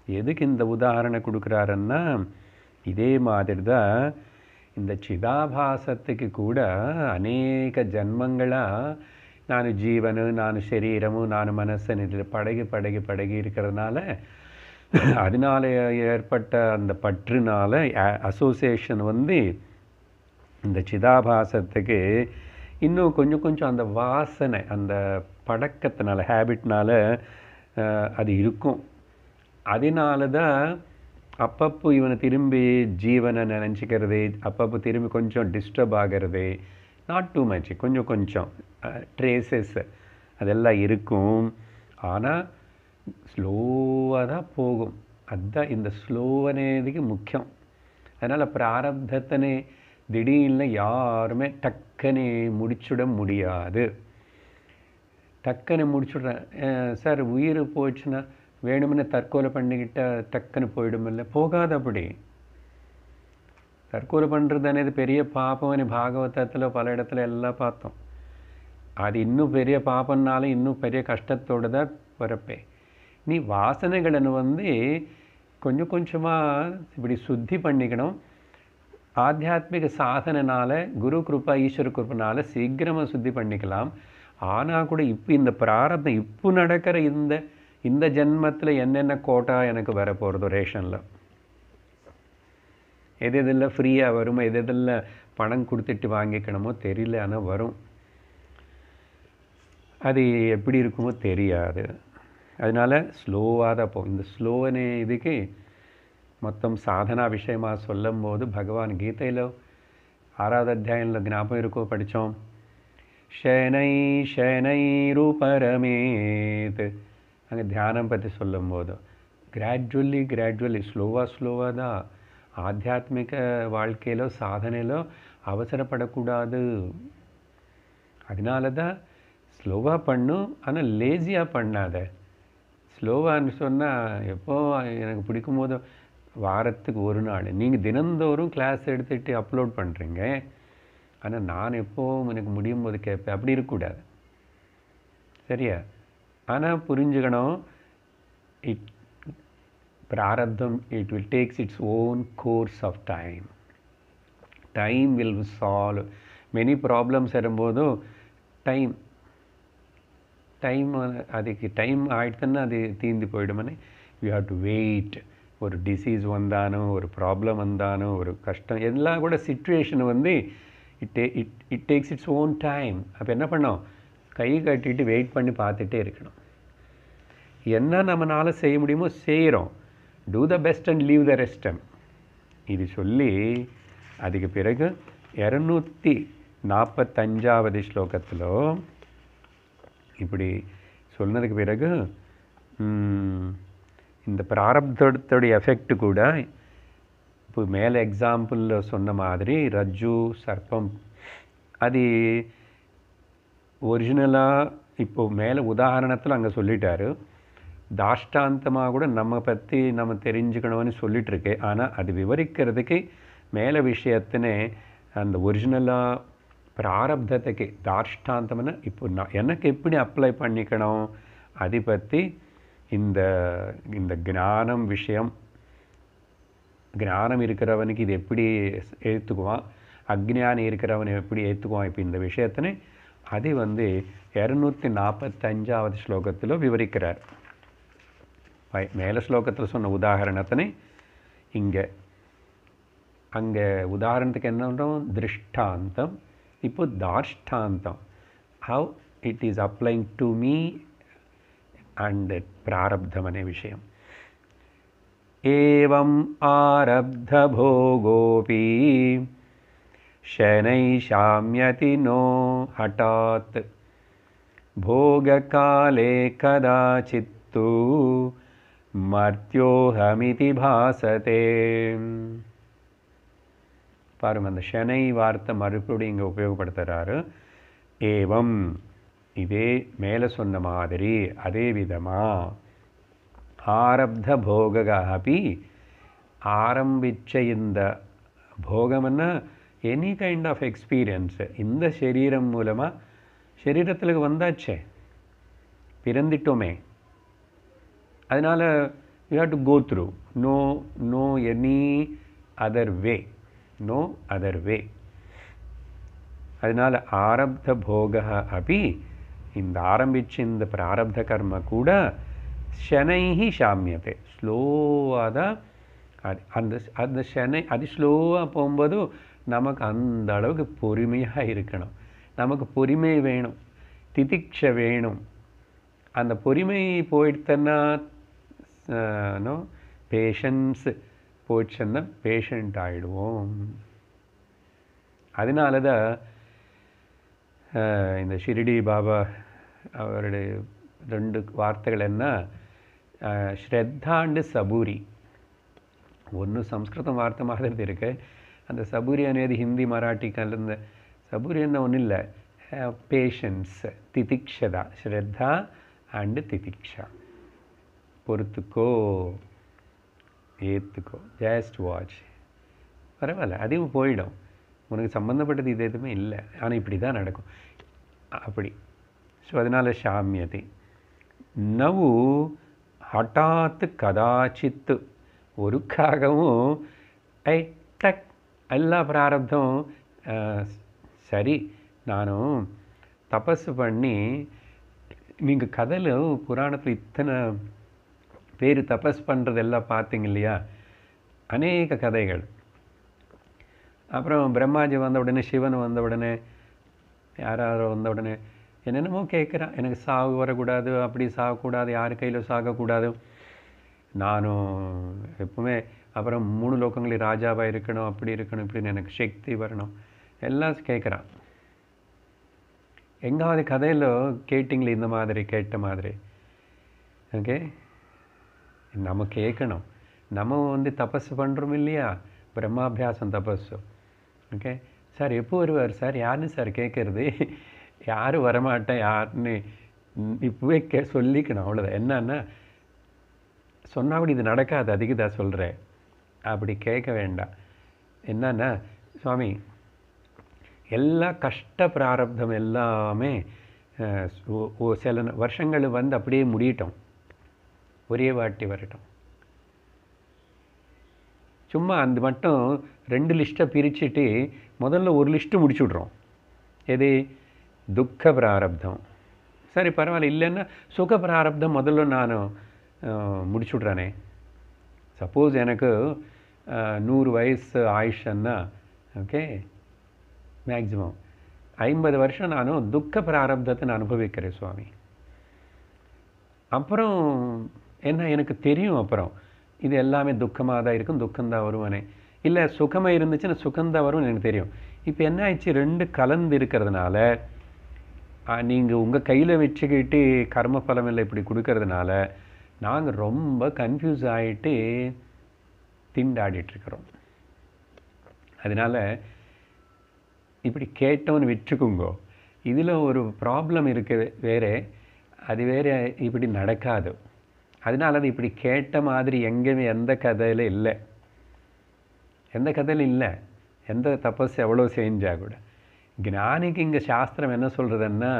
எதுக்கு இந்த உதாரணம் கொடுக்குறாருன்னா இதே மாதிரி தான் இந்த சிதாபாசத்துக்கு கூட அநேக ஜன்மங்களாக நான் ஜீவனு, நான் சரீரமு, நான் மனசன் இதில் படகி இருக்கிறதுனால அதனால ஏற்பட்ட அந்த பற்றுனால அசோசியேஷன் வந்து இந்த சிதாபாசத்துக்கு இன்னும் கொஞ்சம் கொஞ்சம் அந்த வாசனை, அந்த பழக்கத்தினால, ஹேபிட்னால அது இருக்கும். அதனால தான் அப்பப்போ இவனை திரும்பி ஜீவனை நினச்சிக்கிறது, அப்பப்போ திரும்பி கொஞ்சம் டிஸ்டர்ப் ஆகிறது, நாட் டூ மச், கொஞ்சம் கொஞ்சம் ட்ரேசஸ் அதெல்லாம் இருக்கும். ஆனால் ஸ்லோவாக தான் போகும். அதுதான் இந்த ஸ்லோவனேதுக்கு முக்கியம். அதனால் பிராரப்தத்தனே திடீர்னு யாருமே டக்குன்னு முடிச்சுட முடியாது. டக்குன்னு முடிச்சுடுறேன் சார், உயிர் போச்சுன்னா வேணும்னு தற்கொலை பண்ணிக்கிட்டால் டக்குன்னு போயிடுமில்ல, போகாது. அப்படி தற்கொலை பண்ணுறது అనేది பெரிய பாப்பம்னு பாகவதத்தில் பல இடத்துல எல்லாம் பார்த்தோம். அது இன்னும் பெரிய பாப்பம்னாலும் இன்னும் பெரிய கஷ்டத்தோடு தான் வரப்பே. நீ வாசனைಗಳನ್ನು வந்து கொஞ்சம் கொஞ்சமாக இப்படி சுத்தி பண்ணிக்கணும். ஆத்தியாத்மிக சாதனைனால, குரு கிருப்பா, ஈஸ்வர கிருப்பனால சீக்கிரமாக சுத்தி பண்ணிக்கலாம். ஆனால் கூட இப்போ இந்த பிராரப்தம் இப்போ நடக்கிற இந்த ஜென்மத்தில் என்னென்ன கோட்டா எனக்கு வர போகிறதோ ரேஷனில், எது எதெல்லாம் ஃப்ரீயாக வருமோ, எது எதெல்லாம் பணம் கொடுத்துட்டு வாங்கிக்கணுமோ தெரியல, ஆனால் வரும். அது எப்படி இருக்குமோ தெரியாது. அதனால் ஸ்லோவாக தான் போகும். இந்த ஸ்லோவனே இதுக்கு மொத்தம் சாதனா விஷயமாக சொல்லும் போது பகவான் கீதையில் 6வது அத்தியாயத்தில் ஞாபகம் இருக்கோ படித்தோம். ஷனை ஷனை ரூபரமேத், அங்கே தியானம் பற்றி சொல்லும் போது கிராஜுவலி ஸ்லோவாக தான். ஆத்தியாத்மிக வாழ்க்கையிலோ சாதனையிலோ அவசரப்படக்கூடாது. அதனால தான் ஸ்லோவாக பண்ணும், ஆனால் லேசியாக பண்ணாத. ஸ்லோவான்னு சொன்னால் எப்போ எனக்கு பிடிக்கும் போது வாரத்துக்கு ஒரு நாள் நீங்கள் தினந்தோறும் கிளாஸ் எடுத்துகிட்டு அப்லோட் பண்ணுறீங்க. ஆனால் நான் எப்போவும் எனக்கு முடியும் போது கேட்பேன். அப்படி இருக்கக்கூடாது, சரியா? ஆனால் புரிஞ்சுக்கணும், இட் பிராரப்தம் it will takes its own course of time. Time will solve many problems வரும்போதும் டைம் அதுக்கு டைம் ஆகிடுதுன்னா அது தீர்ந்து போயிடுமனே. You have to wait. ஒரு டிசீஸ் வந்தானோ, ஒரு ப்ராப்ளம் வந்தானோ, ஒரு கஷ்டம், எல்லாம் கூட சிச்சுவேஷன் வந்து it takes its own time. அப்போ என்ன பண்ணோம்? கை கட்டிட்டு வெயிட் பண்ணி பார்த்துட்டே இருக்கணும். என்ன நம்மளால் செய்ய முடியுமோ செய்கிறோம். Do the best and leave the rest. இது சொல்லி அதுக்கு பிறகு 245வது ஸ்லோகத்தில் இப்படி சொன்னதுக்கு பிறகு இந்த பிராரப்தத்துடைய எஃபெக்ட் கூட இப்போ மேலே எக்ஸாம்பிளில் சொன்ன மாதிரி ரஜ்ஜு சர்ப்பம் அது ஒரிஜினலாக இப்போது மேலே உதாரணத்தில் அங்கே சொல்லிட்டாரு. தாஷ்டாந்தமாக கூட நம்ம பற்றி நம்ம தெரிஞ்சுக்கணும்னு சொல்லிகிட்ருக்கு. ஆனால் அது விவரிக்கிறதுக்கு மேலே விஷயத்தினே அந்த ஒரிஜினலாக பிராரப்தத்துக்கு தாஷ்டாந்தம்னு இப்போ நான் எனக்கு எப்படி அப்ளை பண்ணிக்கணும் அதை பற்றி இந்த ஞானம் விஷயம், ஞானம் இருக்கிறவனுக்கு இது எப்படி ஏற்றுக்குவான், அக்ஞானி இருக்கிறவனை எப்படி ஏற்றுக்குவான், இப்போ இந்த விஷயத்தினே அது வந்து 245வது ஸ்லோகத்தில் விவரிக்கிறார். மேலே ஸ்லோகத்தில் சொன்ன உதாரணத்தினை இங்கே அங்கே உதாரணத்துக்கு என்ன பண்ணுறோம்? திருஷ்டாந்தம். இப்போ தாஷ்டாந்தம், how it is applying to me and பிராரப்தம் அనే விஷயம். ஏவம் ஆரப்த போகோபி शनै शाम्यति नो हठात् भोगकाले कदाचित्तु मर्त्योहमिति भासते. பாருங்க, அந்த ஷனை வார்த்தை மறுபடியும் இங்கே உபயோகப்படுத்துகிறாரு. ஏவம், இதே மேலே சொன்ன மாதிரி அதே விதமாக ஆரப்த போக அப்படி ஆரம்பித்த இந்த போகம்னா எனி கைண்ட் ஆஃப் எக்ஸ்பீரியன்ஸு இந்த சரீரம் மூலமாக சரீரத்தில் வந்தாச்சே, பிறந்துட்டோமே, அதனால் you have to go through. No any other way, no other way. அதனால் ஆரப்த போக அப்படி இந்த ஆரம்பித்த இந்த பிராரப்த கர்ம கூட ஷனைஹி சாமியத்தை ஸ்லோவாக தான் அந்த ஷனை அது ஸ்லோவாக போகும்போது நமக்கு அந்த அளவுக்கு பொறுமையாக இருக்கணும். நமக்கு பொறுமை வேணும், திதிக்ஷ வேணும். அந்த பொறுமை போயிடுத்தன்னா பேஷன்ஸ் போயிடுச்சுன்னா பேஷண்ட் ஆகிடுவோம். அதனால தான் இந்த ஷிரடி பாபா அவருடைய 2 வார்த்தைகள் என்ன, ஸ்ரத்தாண்டு சபூரி. ஒன்று சம்ஸ்கிருதம் வார்த்தை மாதிரி இருக்கு, அந்த சபூரி అనేది హిందీ మరాఠీ కలந்த సబూరి అన్న ஒன்றும் இல்லை, பேஷன்ஸ், திதிக்ஷதா, ஸ்ரத்தா அண்டு திதிக்ஷா. பொறுத்துக்கோ, ஏற்றுக்கோ, ஜஸ்ட் வாட்ச், பரவாயில்ல, அதுவும் போயிடும், உனக்கு சம்மந்தப்பட்டது இது எதுவுமே இல்லை, ஆனால் இப்படி தான் நடக்கும் அப்படி. ஸோ அதனால் சாமியத்தை நவு ஹட்டாத்து கதாச்சித்து, ஒருக்காகவும் டக் எல்லா பிராரப்தம் சரி நானும் தபஸு பண்ணி, நீங்கள் கதையில் புராணத்தில் இத்தனை பேர் தபஸ் பண்ணுறதெல்லாம் பார்த்தீங்க இல்லையா, அநேக கதைகள். அப்புறம் பிரம்மாஜி வந்த உடனே, சிவன் வந்த உடனே, யாரோ வந்த உடனே என்னென்னமோ கேட்குறான், எனக்கு சாவு வரக்கூடாது, அப்படி சாகக்கூடாது, யார் கையில் சாகக்கூடாது, நானும் எப்பவுமே அப்புறம் 3 லோகங்களில் ராஜாவாக இருக்கணும், அப்படி இருக்கணும், இப்படின்னு எனக்கு சக்தி வரணும், எல்லாம் கேட்குறான். எங்காவது கதையில் கேட்டிங்களே இந்த மாதிரி கேட்ட மாதிரி? ஓகே, நம்ம கேட்கணும். நம்ம வந்து தபஸ் பண்ணுறோம் இல்லையா, பிரம்மாபியாசம் தபஸு. ஓகே சார், எப்போ வருவார் சார், யாருன்னு சார் கேட்குறது, யாரும் வரமாட்டேன் யாருன்னு இப்போவே சொல்லிக்கணும், அவ்வளோதான். என்னன்னா சொன்னால் கூட இது நடக்காது, அதுக்கு தான் சொல்கிறேன். அப்படி கேட்க வேண்டாம். என்னன்னா, சுவாமி எல்லா கஷ்ட பிராரப்தம் எல்லாமே சில வருஷங்கள் வந்து அப்படியே முடியட்டும், ஒரே வாட்டி வரட்டும். சும்மா அந்த மட்டும் 2 லிஸ்ட்டை பிரிச்சுட்டு முதல்ல ஒரு லிஸ்ட்டு முடிச்சு விட்றோம். எது? துக்க பிராரப்தம். சரி பரவாயில்ல, இல்லைன்னா சுக பிராரப்தம் முதல்ல நான் முடிச்சு விட்றானே. சப்போஸ் எனக்கு 100 வயசு ஆயுஷன்னா, ஓகே, மேக்ஸிமம் 50 வருஷம் நானும் துக்க பிராரப்தத்தை நான் அனுபவிக்கிறேன் சுவாமி. அப்புறம் என்ன, எனக்கு தெரியும் அப்புறம் இது எல்லாமே துக்கமாக தான் இருக்கும், துக்கம்தான் வருவானே. இல்லை சுகமாக இருந்துச்சுன்னா சுகம்தான் வரும்னு எனக்கு தெரியும். இப்போ என்ன ஆயிடுச்சு, 2 கலந்து இருக்கிறதுனால நீங்கள் உங்கள் கையில் வச்சுக்கிட்டு கர்மஃபலம் இல்லை இப்படி கொடுக்கறதுனால நாங்கள் ரொம்ப கன்ஃபியூஸ் ஆகிட்டு திண்டாடிட்டுருக்கிறோம். அதனால் இப்படி கேட்டோன்னு வச்சுக்குங்கோ. இதில் ஒரு ப்ராப்ளம் இருக்குது வேறு, அது வேறு இப்படி நடக்காது. அதனால அது இப்படி கேட்ட மாதிரி எங்கேயுமே எந்த கதையில் இல்லை, எந்த கதையில் இல்லை. எந்த தபஸ் எவ்வளோ செஞ்சால் கூட ஞானிக்கு இங்கே சாஸ்திரம் என்ன சொல்கிறதுன்னா,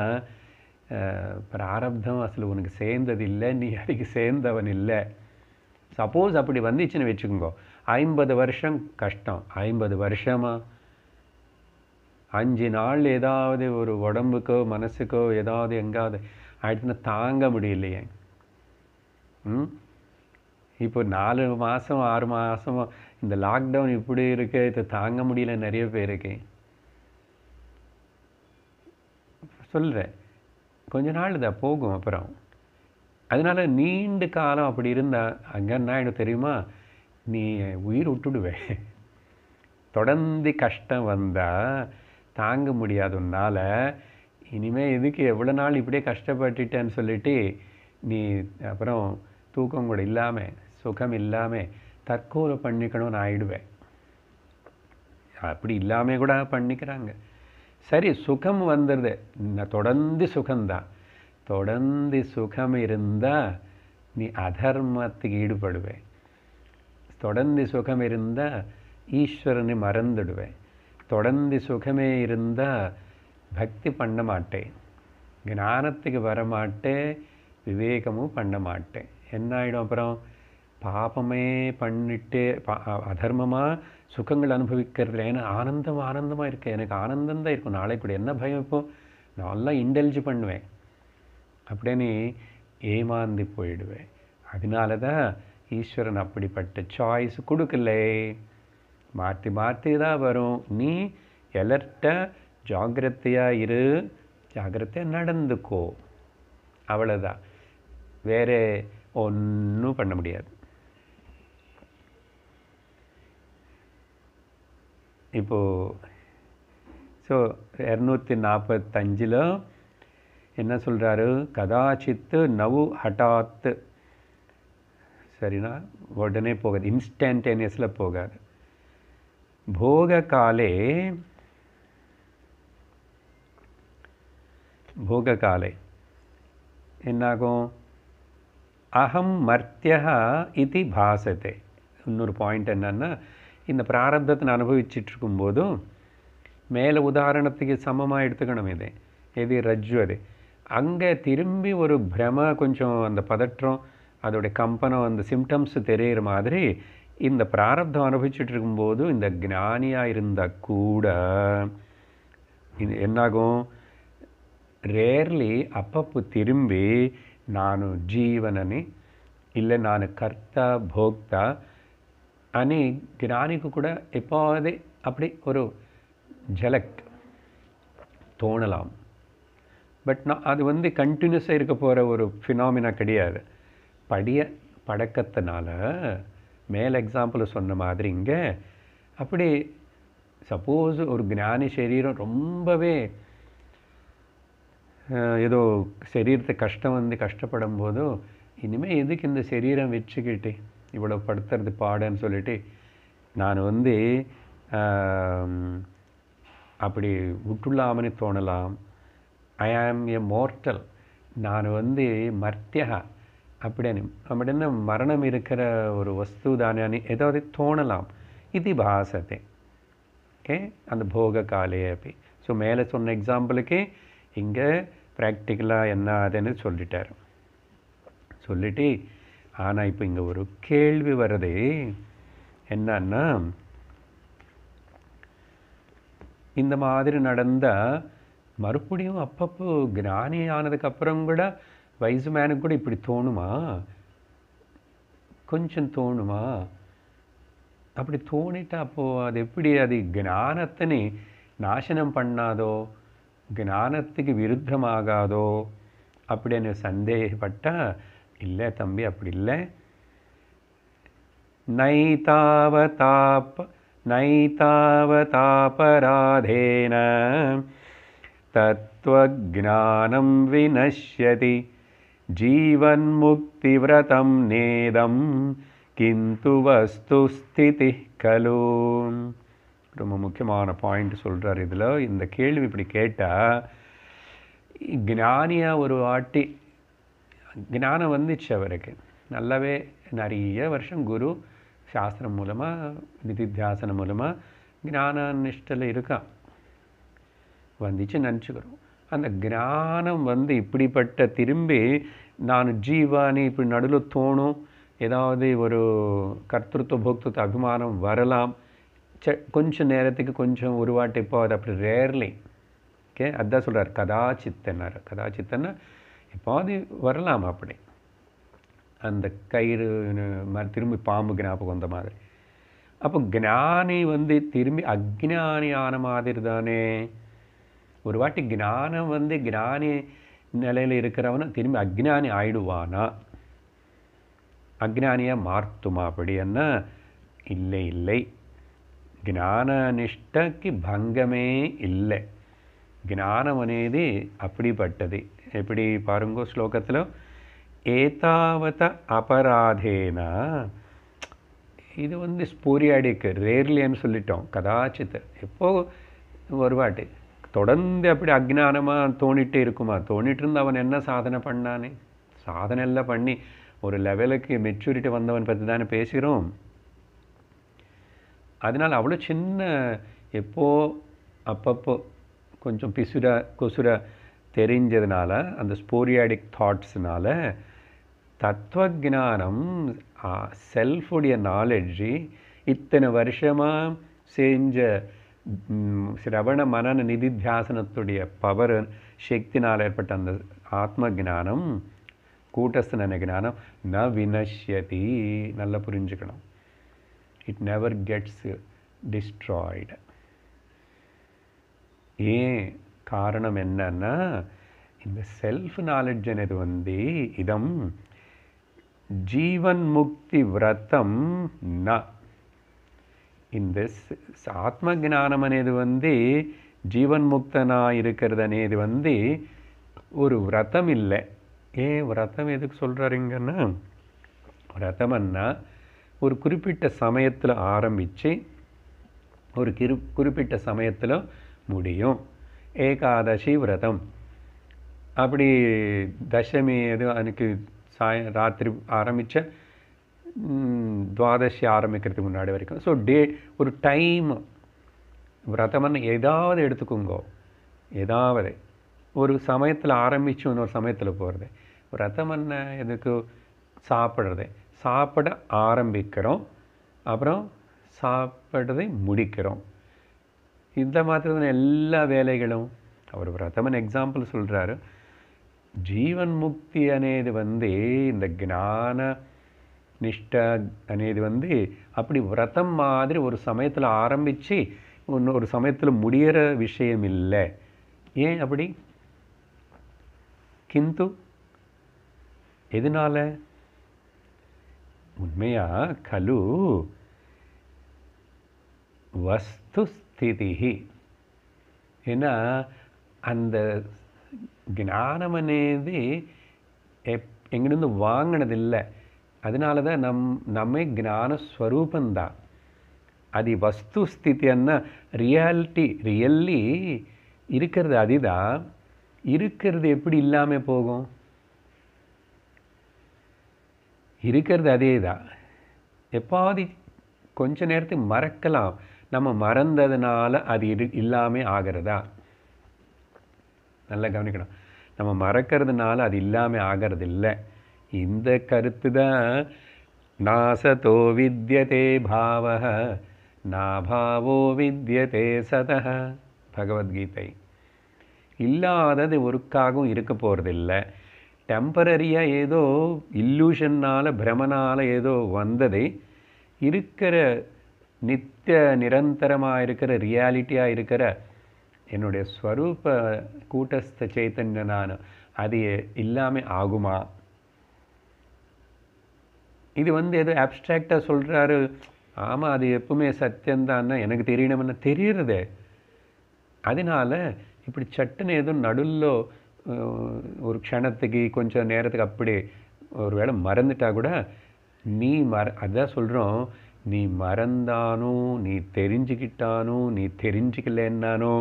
பிராரப்தம் அசல் உனக்கு சேர்ந்தது இல்லை, நீ அதுக்கு சேர்ந்தவன் இல்லை. சப்போஸ் அப்படி வந்துச்சுன்னு வச்சுக்கோங்க, 50 வருஷம் கஷ்டம். 50 வருஷமாக 5 நாள் ஏதாவது ஒரு உடம்புக்கோ மனசுக்கோ ஏதாவது எங்காவது ஆயிடுச்சுன்னா தாங்க முடியலையே. இப்போ 4 மாதம் 6 மாதம் இந்த லாக்டவுன் இப்படி இருக்கு, இது தாங்க முடியல நிறைய பேருக்கு. சொல்கிறேன், கொஞ்ச நாள் இதை போகும் அப்புறம். அதனால நீண்ட காலம் அப்படி இருந்தால் அங்கே என்ன ஆகிடும் தெரியுமா, நீ உயிர் விட்டுடுவேன். தொடர்ந்து கஷ்டம் வந்தால் தாங்க முடியாதுனால இனிமேல் எதுக்கு எவ்வளோ நாள் இப்படியே கஷ்டப்பட்டுட்டேன்னு சொல்லிட்டு நீ அப்புறம் தூக்கம் கூட இல்லாமல் சுகம் இல்லாமல் தற்கொலை பண்ணிக்கணும்னு ஆயிடுவேன். அப்படி இல்லாமல் கூட பண்ணிக்கிறாங்க. சரி, சுகம் வந்துடுது, தொடர்ந்து சுகம்தான். தொடர்ந்து சுகம் இருந்தால் நீ அதர்மத்துக்கு ஈடுபடுவேன். தொடர்ந்து சுகம் இருந்தால் ஈஸ்வரனை மறந்துடுவேன். தொடர்ந்து சுகமே இருந்தால் பக்தி பண்ண மாட்டேன், ஞானத்துக்கு வரமாட்டேன், விவேகமும் பண்ண மாட்டேன். என்ன ஆகிடும் அப்புறம், பாபமே பண்ணிட்டு அதர்மமாக சுகங்கள் அனுபவிக்கிறது. ஏன்னா ஆனந்தமாக இருக்கேன், எனக்கு ஆனந்தம்தான் இருக்கும். நாளை கூட என்ன பயம், இப்போ நான்லாம் இன்டெலிஜ் பண்ணுவேன் அப்படின்னு ஏமாந்து போயிடுவேன். அதனால தான் ஈஸ்வரன் அப்படிப்பட்ட சாய்ஸ் கொடுக்கலே, மாற்றி மாற்றி தான் வரும். நீ எலர்ட்டாக ஜாகிரதையாக இரு, ஜாகிரதையாக நடந்துக்கோ, அவ்வளோதான். வேறு ஒன்றும் பண்ண முடியாது. இப்போது ஸோ 245 என்ன சொல்கிறாரு, கதாச்சித்து நவு ஹட்டாத்து. சரினா உடனே போகாது, இன்ஸ்டன்டேனியஸில் போகாது. போககாலே என்னாகும், அகம் மர்த்தியா இது பாசத்தை. இன்னொரு பாயிண்ட் என்னன்னா, இந்த பிராரப்தத்தை அனுபவிச்சிட்ருக்கும்போதும் மேலே உதாரணத்துக்கு சமமாக எடுத்துக்கணும். எது ரஜ்ஜு, அது அங்கே திரும்பி ஒரு பிரம, கொஞ்சம் அந்த பதற்றம், அதோடைய கம்பனம், அந்த சிம்டம்ஸ் தெரிகிற மாதிரி இந்த பிராரப்தம் அனுபவிச்சுட்டு இருக்கும்போது இந்த ஞானியாக இருந்தால் கூட இது என்னாகும், ரேர்லி அப்பப்போ திரும்பி நான் ஜீவனனி இல்லை நான் கர்த்தா போக்தா అని ஞானிக்கு கூட எப்போதே அப்படி ஒரு ஜலக் தோணலாம். பட் நான் அது வந்து கண்டினியூஸாக இருக்க போகிற ஒரு ஃபினாமினா கிடையாது. பழக்கத்தினால மேல் எக்ஸாம்பிள் சொன்ன மாதிரி இங்கே அப்படி சப்போஸ் ஒரு ஞானி சரீரம் ரொம்பவே ஏதோ சரீரத்தை கஷ்டம் வந்து கஷ்டப்படும் போதோ, இனிமேல் எதுக்கு இந்த சரீரம் வச்சுக்கிட்டு இவ்வளோ படுத்துறது பாடன்னு சொல்லிட்டு நான் வந்து அப்படி விட்டுலாமனு தோணலாம். ஐ ஆம் எ மோர்டல், நான் வந்து மர்த்தியா, அப்படின்னா மரணம் இருக்கிற ஒரு வஸ்து தானே అని ஏதாவது தோணலாம். இது பாசத்தை ஓகே அந்த போக காலே அப்படி. ஸோ மேலே சொன்ன எக்ஸாம்பிளுக்கு இங்கே ப்ராக்டிக்கலாக என்ன அதுன்னு சொல்லிட்டார். சொல்லிட்டு ஆனால் இப்போ இங்கே ஒரு கேள்வி வருது. என்னன்னா, இந்த மாதிரி நடந்தால் மறுபடியும் அப்பப்போ ஞானி ஆனதுக்கப்புறம் கூட வயசு மேனுக்கு கூட இப்படி தோணுமா? கொஞ்சம் தோணுமா? அப்படி தோணிட்டா அப்போது அது எப்படி அது ஞானத்தினை நாசனம் பண்ணாதோ, ஞானத்துக்கு விருத்தமாகாதோ அப்படின்னு சந்தேகப்பட்டா, இல்லை தம்பி அப்படி இல்லை. நைதாவதாபராதேன தத்வஜ்ஞானம் வினஷ்யதி ஜீவன்முக்திவ்ரதம் நேதம் கிந்து வஸ்துஸ்திதி கலு. ரொம்ப முக்கியமான பாயிண்ட் சொல்கிறார் இதில். இந்த கேள்வி இப்படி கேட்டால், ஞானியாக ஒரு வாட்டி ஞானம் வந்துச்சு அவருக்கு, நல்லாவே நிறைய வருஷம் குரு சாஸ்திரம் மூலமாக நிதித்தியாசனம் மூலமாக ஞான நிஷ்டையில் இருக்கான், வந்துச்சு நினச்சிக்கிறோம். அந்த ஞானம் இப்படிப்பட்ட திரும்பி நான் ஜீவானி இப்படி நடுவில் தோணும், ஏதாவது ஒரு கர்த்திருவ போக்திருத்த அபிமானம் வரலாம் கொஞ்சம் நேரத்துக்கு, கொஞ்சம் ஒரு வாட்டி இப்போ அது அப்படி ரேர்லி. ஓகே, அதுதான் சொல்கிறார் கதாச்சித்தன்னார். கதாச்சித்தன்னா எப்போது வரலாம் அப்படி. அந்த கயிறு திரும்பி பாம்பு ஞாபகம் வந்த மாதிரி. அப்போ ஞானி திரும்பி அக்ஞானி ஆன மாதிரி தானே. ஒரு வாட்டி ஞானம் ஞானி நிலையில் இருக்கிறவன திரும்பி அக்ஞானி ஆயிடுவானா? அக்ஞானியாக மாற்றுமா அப்படின்னா? இல்லை இல்லை, ஞான நிஷ்டைக்கு பங்கமே இல்லை. ஞானம் అనేది அப்படிப்பட்டது. எப்படி பாருங்கோ ஸ்லோகத்தில், ஏதாவத அபராதேன, இது ஸ்போரியாடிக்கு ரேர்லின்னு சொல்லிட்டோம். கதாச்சித் எப்போ ஒரு வாட்டி தொடர்ந்து அப்படி அக்ஞானமாக தோணிகிட்டே இருக்குமா? தோணிட்டு இருந்து அவன் என்ன சாதனை பண்ணானே? சாதனை எல்லாம் பண்ணி ஒரு லெவலுக்கு மெச்சூரிட்டி வந்தவன் பற்றி தானே பேசுகிறோம். அதனால் அவ்வளோ சின்ன எப்போ அப்பப்போ கொஞ்சம் கொசுர தெரிஞ்சதுனால, அந்த ஸ்போரியாடிக் தாட்ஸ்னால தத்துவஜானம் செல்ஃபுடைய நாலெட்ஜி இத்தனை வருஷமாக செஞ்ச சிரவண மனன நிதித்தியாசனத்துடைய பவர் சக்தினால் ஏற்பட்ட அந்த ஆத்ம ஜானம், கூட்டஸ்தன ஞானம் ந வினஷ்யதி. நல்லா புரிஞ்சுக்கணும். It never gets destroyed. ஏன் காரணம் என்னன்னா, இந்த செல்ஃப் நாலெட்ஜ் అనేది இதம் ஜீவன் முக்தி விரதம் ந. இந்த ஆத்ம ஞானம் అనేది ஜீவன் முக்தனா இருக்கிறது అనేది ஒரு விரதம் இல்லை. ஏன் விரதம் எதுக்கு சொல்கிறாருங்கன்னா, விரதம்னா ஒரு குறிப்பிட்ட சமயத்தில் ஆரம்பித்து ஒரு குறிப்பிட்ட சமயத்தில் முடியும். ஏகாதசி விரதம் அப்படி தசமி எது அன்றைக்கி ராத்திரி ஆரம்பித்த துவாதசி ஆரம்பிக்கிறதுக்கு முன்னாடி வரைக்கும். ஸோ ஒரு டைம் விரதம்னு ஏதாவது எடுத்துக்கோங்க. ஏதாவது ஒரு சமயத்தில் ஆரம்பித்து இன்னொரு சமயத்தில் போகிறது. விரதம்னா எதுக்கு? சாப்பிட்றது. சாப்பிட ஆரம்பிக்கிறோம், அப்புறம் சாப்பிட்றதை முடிக்கிறோம். இந்த மாதிரி தான் எல்லா வேலைகளும். அவர் விரதமன் எக்ஸாம்பிள் சொல்கிறாரு. ஜீவன் முக்தி అనేది இந்த ஞான நிஷ்டை అనేది அப்படி விரதம் மாதிரி ஒரு சமயத்தில் ஆரம்பித்து இன்னொரு சமயத்தில் முடிகிற விஷயம் இல்லை. ஏன் அப்படி? கிந்து எதனால்? உண்மையாக கலு வஸ்துஸ்திதி. ஏன்னா அந்த ஞானம் అనేది எங்கிருந்து வாங்கினதில்லை. அதனால தான் நம்ம ஞானஸ்வரூபந்தான். அது வஸ்துஸ்திதி அன்னா ரியல்லி இருக்கிறது. அதுதான் இருக்கிறது. எப்படி இல்லாமல் போகும்? இருக்கிறது அதே தான். எப்பாவது கொஞ்ச நேரத்துக்கு மறக்கலாம், நம்ம மறந்ததுனால அது இல்லாமல் ஆகிறதா? நல்லா கவனிக்கணும். நம்ம மறக்கிறதுனால அது இல்லாமல் ஆகிறது இல்லை. இந்த கருத்து தான் நாசதோ வித்யதே பாவः நாபாவோ வித்யதே சதः பகவத்கீதை. இல்லாதது ஒருக்காகவும் இருக்க போகிறதில்லை. டெம்பரரியாக ஏதோ இல்லூஷன்னால் பிரமனால் ஏதோ வந்ததை இருக்கிற நித்திய நிரந்தரமாக இருக்கிற ரியாலிட்டியாக இருக்கிற என்னுடைய ஸ்வரூப கூட்டஸ்த சைத்தன்ய நான் அது இல்லாமல் ஆகுமா? இது ஏதோ அப்ட்ராக்டாக சொல்கிறாரு. ஆமாம், அது எப்பவுமே சத்தியம்தான்னா எனக்கு தெரியணும்னா தெரியறதே. அதனால் இப்படி சட்டுன்னு ஏதோ நடுவில் ஒரு க்ஷணத்துக்கு கொஞ்சம் நேரத்துக்கு அப்படி ஒரு வேளை மறந்துட்டா கூட நீ அதான் சொல்கிறோம், நீ மறந்தானும் நீ தெரிஞ்சுக்கிட்டானும் நீ தெரிஞ்சுக்கலன்னானோ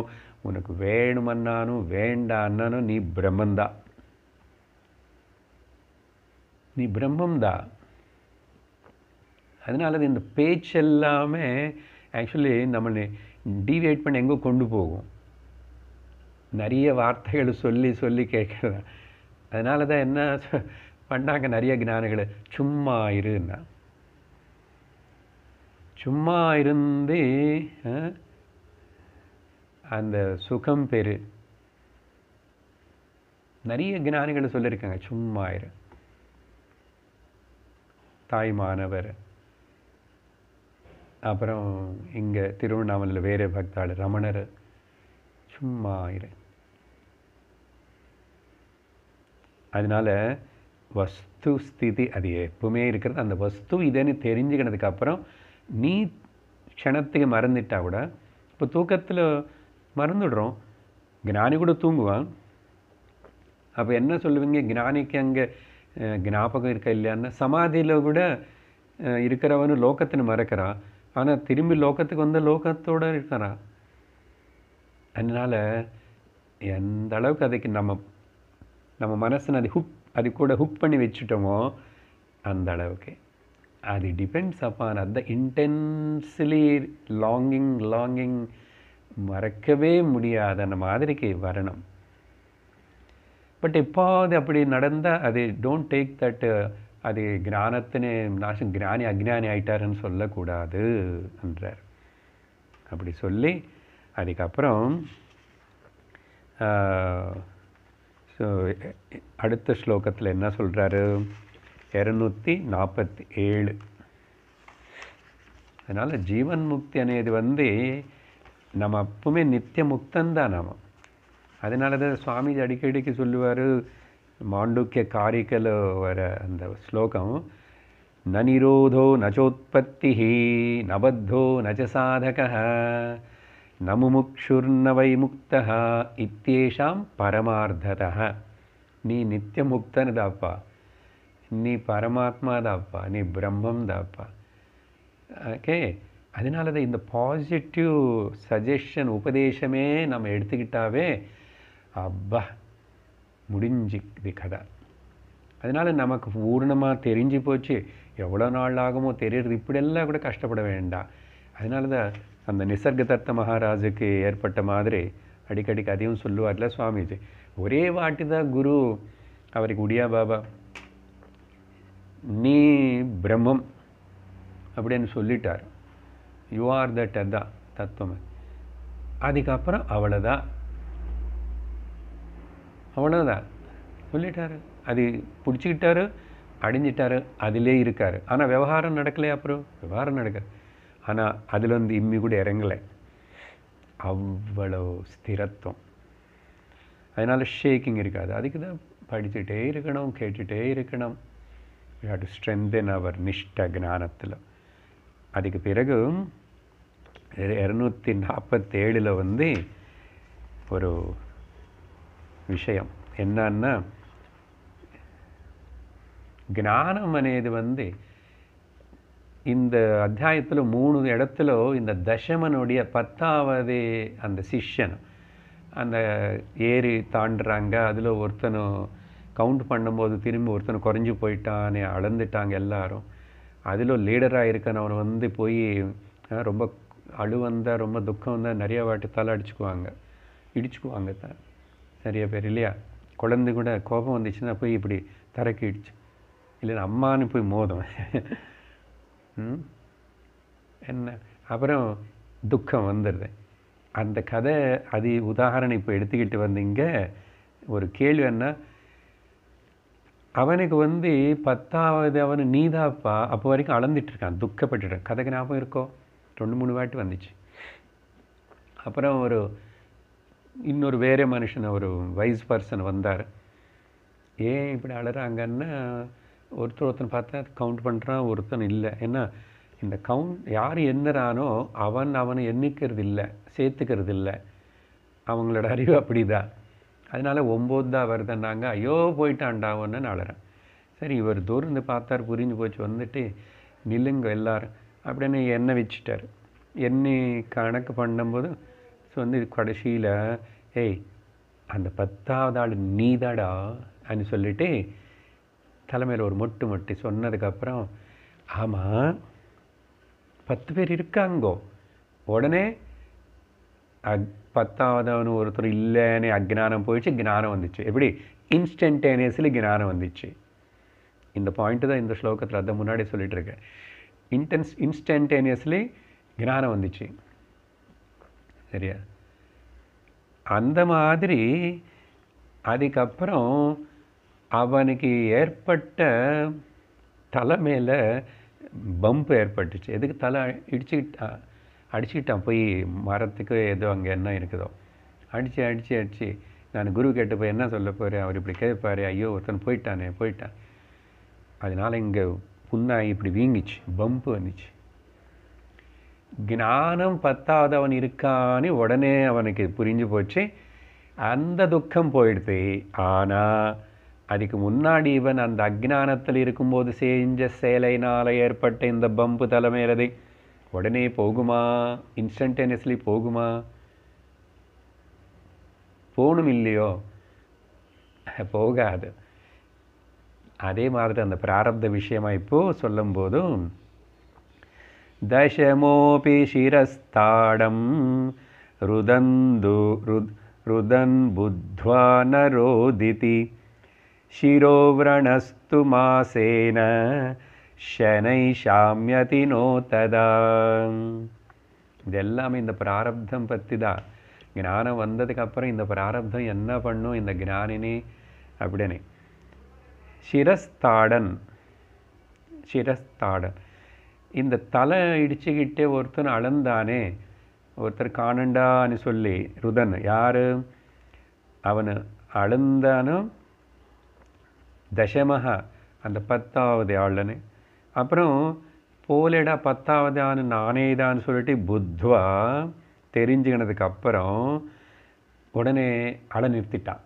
உனக்கு வேணுமன்னானும் வேண்டான்னானும் நீ பிரம்மந்தா, நீ பிரம்மம்தான். அதனால இந்த பேச்சு எல்லாமே ஆக்சுவலி நம்மளை டீவியேட் பண்ணி எங்கோ கொண்டு போகும். நிறைய வார்த்தைகள் சொல்லி சொல்லி கேட்குறதா. அதனால தான் என்ன பண்ணாங்க நிறைய ஞானிகளை, சும்மா இருன்னா. சும்மா இருந்து அந்த சுகம் பெரு. நிறைய ஞானிகளை சொல்லியிருக்காங்க சும்மா இரு. தாய்மானவர், அப்புறம் இங்கே திருவண்ணாமலையில் வேறு பக்தாள் ரமணர், சும்மா இரு. அதனால் வஸ்து ஸ்திதி அது எப்பவுமே இருக்கிறது. அந்த வஸ்து இதுன்னு தெரிஞ்சுக்கினதுக்கப்புறம் நீ க்ஷணத்துக்கு மறந்துட்டா கூட, இப்போ தூக்கத்தில் மறந்துடுறோம், ஞானி கூட தூங்குவான். அப்போ என்ன சொல்லுவீங்க, ஞானிக்கு அங்கே ஞாபகம் இருக்கா இல்லையான்னு? சமாதியில் கூட இருக்கிறவனு லோகத்தின்னு மறக்கிறான், ஆனால் திரும்பி லோகத்துக்கு வந்து லோகத்தோடு இருக்கிறான். அதனால் எந்த அளவுக்கு அதுக்கு நம்ம மனசினை அது கூட ஹுக் பண்ணி வச்சுட்டோமோ அந்த அளவுக்கு அது டிபெண்ட்ஸ் அப்பான் அந்த இன்டென்ஸ்லி லாங்கிங் மறக்கவே முடியாத அந்த மாதிரிக்கு வரணும். பட் எப்போது அப்படி நடந்தால் அது டோன்ட் டேக் தட் அது ஞானத்தினே நாசம், ஞானி அஜ்ஞானி ஆயிட்டாருன்னு சொல்லக்கூடாது என்றார். அப்படி சொல்லி அதுக்கப்புறம் ஸோ அடுத்த ஸ்லோகத்தில் என்ன சொல்கிறாரு, 247. அதனால் ஜீவன் முக்தி అనేది நம்ம எப்பவுமே நித்திய முக்தந்தான் நாம. அதனால தான் சுவாமிஜி அடிக்கடிக்கு சொல்லுவார், மாண்டூக்கிய காரிக்கல வர அந்த ஸ்லோகம், ந நிரோதோ நச்சோத்பத்தி நபத்தோ நச்ச சாதக ந முமுக்ஷுர்ன வை முக்தः இத்யேஷாம் பரமார்த்ததः. நீ நித்திய முக்தன் தாப்பா, நீ பரமாத்மா தாப்பா, நீ பிரம்மம் தாப்பா. ஓகே, அதனால தான் இந்த பாசிட்டிவ் சஜஷன் உபதேசமே நம்ம எடுத்துக்கிட்டாவே அப்பா முடிஞ்சுக்குது கதை. அதனால் நமக்கு பூர்ணமாக தெரிஞ்சு போச்சு, எவ்வளோ நாள் ஆகுமோ தெரியுறது, இப்படியெல்லாம் கூட கஷ்டப்பட வேண்டாம். அதனால தான் அந்த நிசர்கதத்த மகாராஜுக்கு ஏற்பட்ட மாதிரி அடிக்கடிக்கு அதையும் சொல்லுவார்ல சுவாமிஜி. ஒரே வாட்டி தான் குரு அவருக்கு உடியா பாபா நீ பிரம்மம் அப்படின்னு சொல்லிட்டார். யூ ஆர் தட், அதான் தத்துவம். அதுக்கப்புறம் அவ்வளோதான் சொல்லிட்டாரு. அது பிடிச்சிக்கிட்டாரு, அடைஞ்சிட்டாரு, அதிலே இருக்கார். ஆனால் விவகாரம் நடக்கலையே. அப்புறம் விவகாரம் நடக்காது, ஆனால் அதில் இம்மி கூட இறங்கலை. அவ்வளோ ஸ்திரத்துவம். அதனால் ஷேக்கிங் இருக்காது. அதுக்கு தான் படிச்சுட்டே இருக்கணும், கேட்டுகிட்டே இருக்கணும். வி ஹேவ் டு ஸ்ட்ரென்தன் அவர் நிஷ்ட ஞானத்தில். அதுக்கு பிறகு 247 ஒரு விஷயம் என்னன்னா, ஞானம் అనేది இந்த அத்தியாயத்தில் 3 இடத்துல இந்த தசமனுடைய 10வது அந்த சிஷ்யன் அந்த ஏறி தாண்டுறாங்க. அதில் ஒருத்தனும் கவுண்ட் பண்ணும்போது திரும்பி ஒருத்தன் குறைஞ்சி போயிட்டான்னு அளந்துட்டாங்க எல்லாரும். அதில் லீடராக இருக்கனவன் வந்து போய் ரொம்ப அழு வந்தால் ரொம்ப துக்கம் வந்தால் நிறைய வாட்டி தலை இடிச்சுக்குவாங்க நிறைய பேர் இல்லையா. குழந்தை கூட கோபம் வந்துச்சுன்னா போய் இப்படி தரைக்கு இடிச்சு, இல்லைன்னா அம்மானு போய் மோதும். என்ன அப்புறம் துக்கம் வந்துடுது. அந்த கதை அது உதாரணம் இப்போ எடுத்துக்கிட்டு வந்தீங்க. ஒரு கேள்வி என்ன, அவனுக்கு வந்து 10வது அவனு நீதாப்பா அப்போ வரைக்கும் அளந்துட்டுருக்கான், துக்கப்பட்டுட்டான். கதைக்கு ஞாபகம் இருக்கோ? 2-3 வாட்டி வந்துச்சு. அப்புறம் இன்னொரு வேறு மனுஷன், ஒரு வைஸ் பர்சன் வந்தார். ஏன் இப்படி அழறாங்கன்னா, ஒருத்தன் பார்த்தா கவுண்ட் பண்ணுறான், ஒருத்தன் இல்லை. ஏன்னா இந்த யார் எண்ணுறானோ அவனை எண்ணிக்கிறது இல்லை, சேர்த்துக்கிறது இல்லை. அவங்களோட அறிவு அப்படி தான். அதனால் 9 தான் வருதுன்னாங்க. ஐயோ போயிட்டான்டா ஒன்றுன்னு அழறேன். சரி, இவர் தூரந்து பார்த்தார், புரிஞ்சு போச்சு. வந்துட்டு நில்லுங்க எல்லாரும் அப்படின்னு எண்ணெய் வச்சுட்டார். எண்ணெய் கணக்கு பண்ணும்போது வந்து கடைசியில், ஏய் அந்த 10வது ஆள் நீதாடா அப்படின்னு சொல்லிட்டு தலைமையில் ஒரு மொட்டு சொன்னதுக்கப்புறம், ஆமாம் 10 பேர் இருக்காங்கோ. உடனே 10வது ஒருத்தர் இல்லைன்னு அஜ்ஞானம் போயிடுச்சு, ஞானம் வந்துச்சு. எப்படி? இன்ஸ்டன்டேனியஸ்லி ஞானம் வந்துச்சு. இந்த பாயிண்ட்டு தான் இந்த ஸ்லோகத்தில் அதை முன்னாடி சொல்லிட்டு இருக்கேன். இன்ஸ்டன்டேனியஸ்லி ஞானம் வந்துச்சு. சரியா? அந்த மாதிரி அதுக்கப்புறம் அவனுக்கு ஏற்பட்ட தலை மேலே பம்ப் ஏற்பட்டுச்சு. எதுக்கு? தலை அடிச்சுக்கிட்டான் போய் மரத்துக்கு ஏதோ அங்கே என்ன இருக்குதோ அடித்து நான் குரு கேட்டு போய் என்ன சொல்ல போகிறேன், அவர் இப்படி கேட்பாரு, ஐயோ ஒருத்தன் போயிட்டான். அதனால் இங்கே புண்ணாகி இப்படி வீங்கிச்சு, பம்பு வந்துச்சு. ஞானம் 10வது அவன் இருக்கான்னு உடனே அவனுக்கு புரிஞ்சு போச்சு. அந்த துக்கம் போயிடுது. ஆனால் அதுக்கு முன்னாடி இவன் அந்த அஜ்ஞானத்தில் இருக்கும்போது செஞ்ச செயலைனால் ஏற்பட்ட இந்த பம்பு தலைமையிலதை உடனே போகுமா? இன்ஸ்டன்டேனியஸ்லி போகுமா? போகணும் இல்லையோ? போகாது. அதே மாதிரி அந்த பிராரப்த விஷயமா இப்போது சொல்லும்போதும், தசமோபி சிரஸ்தாடம் ருதன் புத்வா நரோதிதி சிரோவ்ரணஸ்து மாசேன ஷனை ஷாம்யதி நோ ததா. இதெல்லாமே இந்த பிராரப்தம் பற்றி தான். ஞானம் வந்ததுக்கப்புறம் இந்த பிராரப்தம் என்ன பண்ணும் இந்த ஞானினி அப்படின்னு. சிரஸ்தாடன் இந்த தலை இடிச்சுக்கிட்டே ஒருத்தன் அளந்தானே, ஒருத்தர் காணண்டான்னு சொல்லி ருதன் யார் அவனு அளந்தானும், தசமஹா அந்த 10வது ஆளுன்னு. அப்புறம் போலேடா 10வது ஆணு நானே தான் சொல்லிட்டு புத்வா தெரிஞ்சுக்கினதுக்கு அப்புறம் உடனே அழ நிறுத்திட்டான்.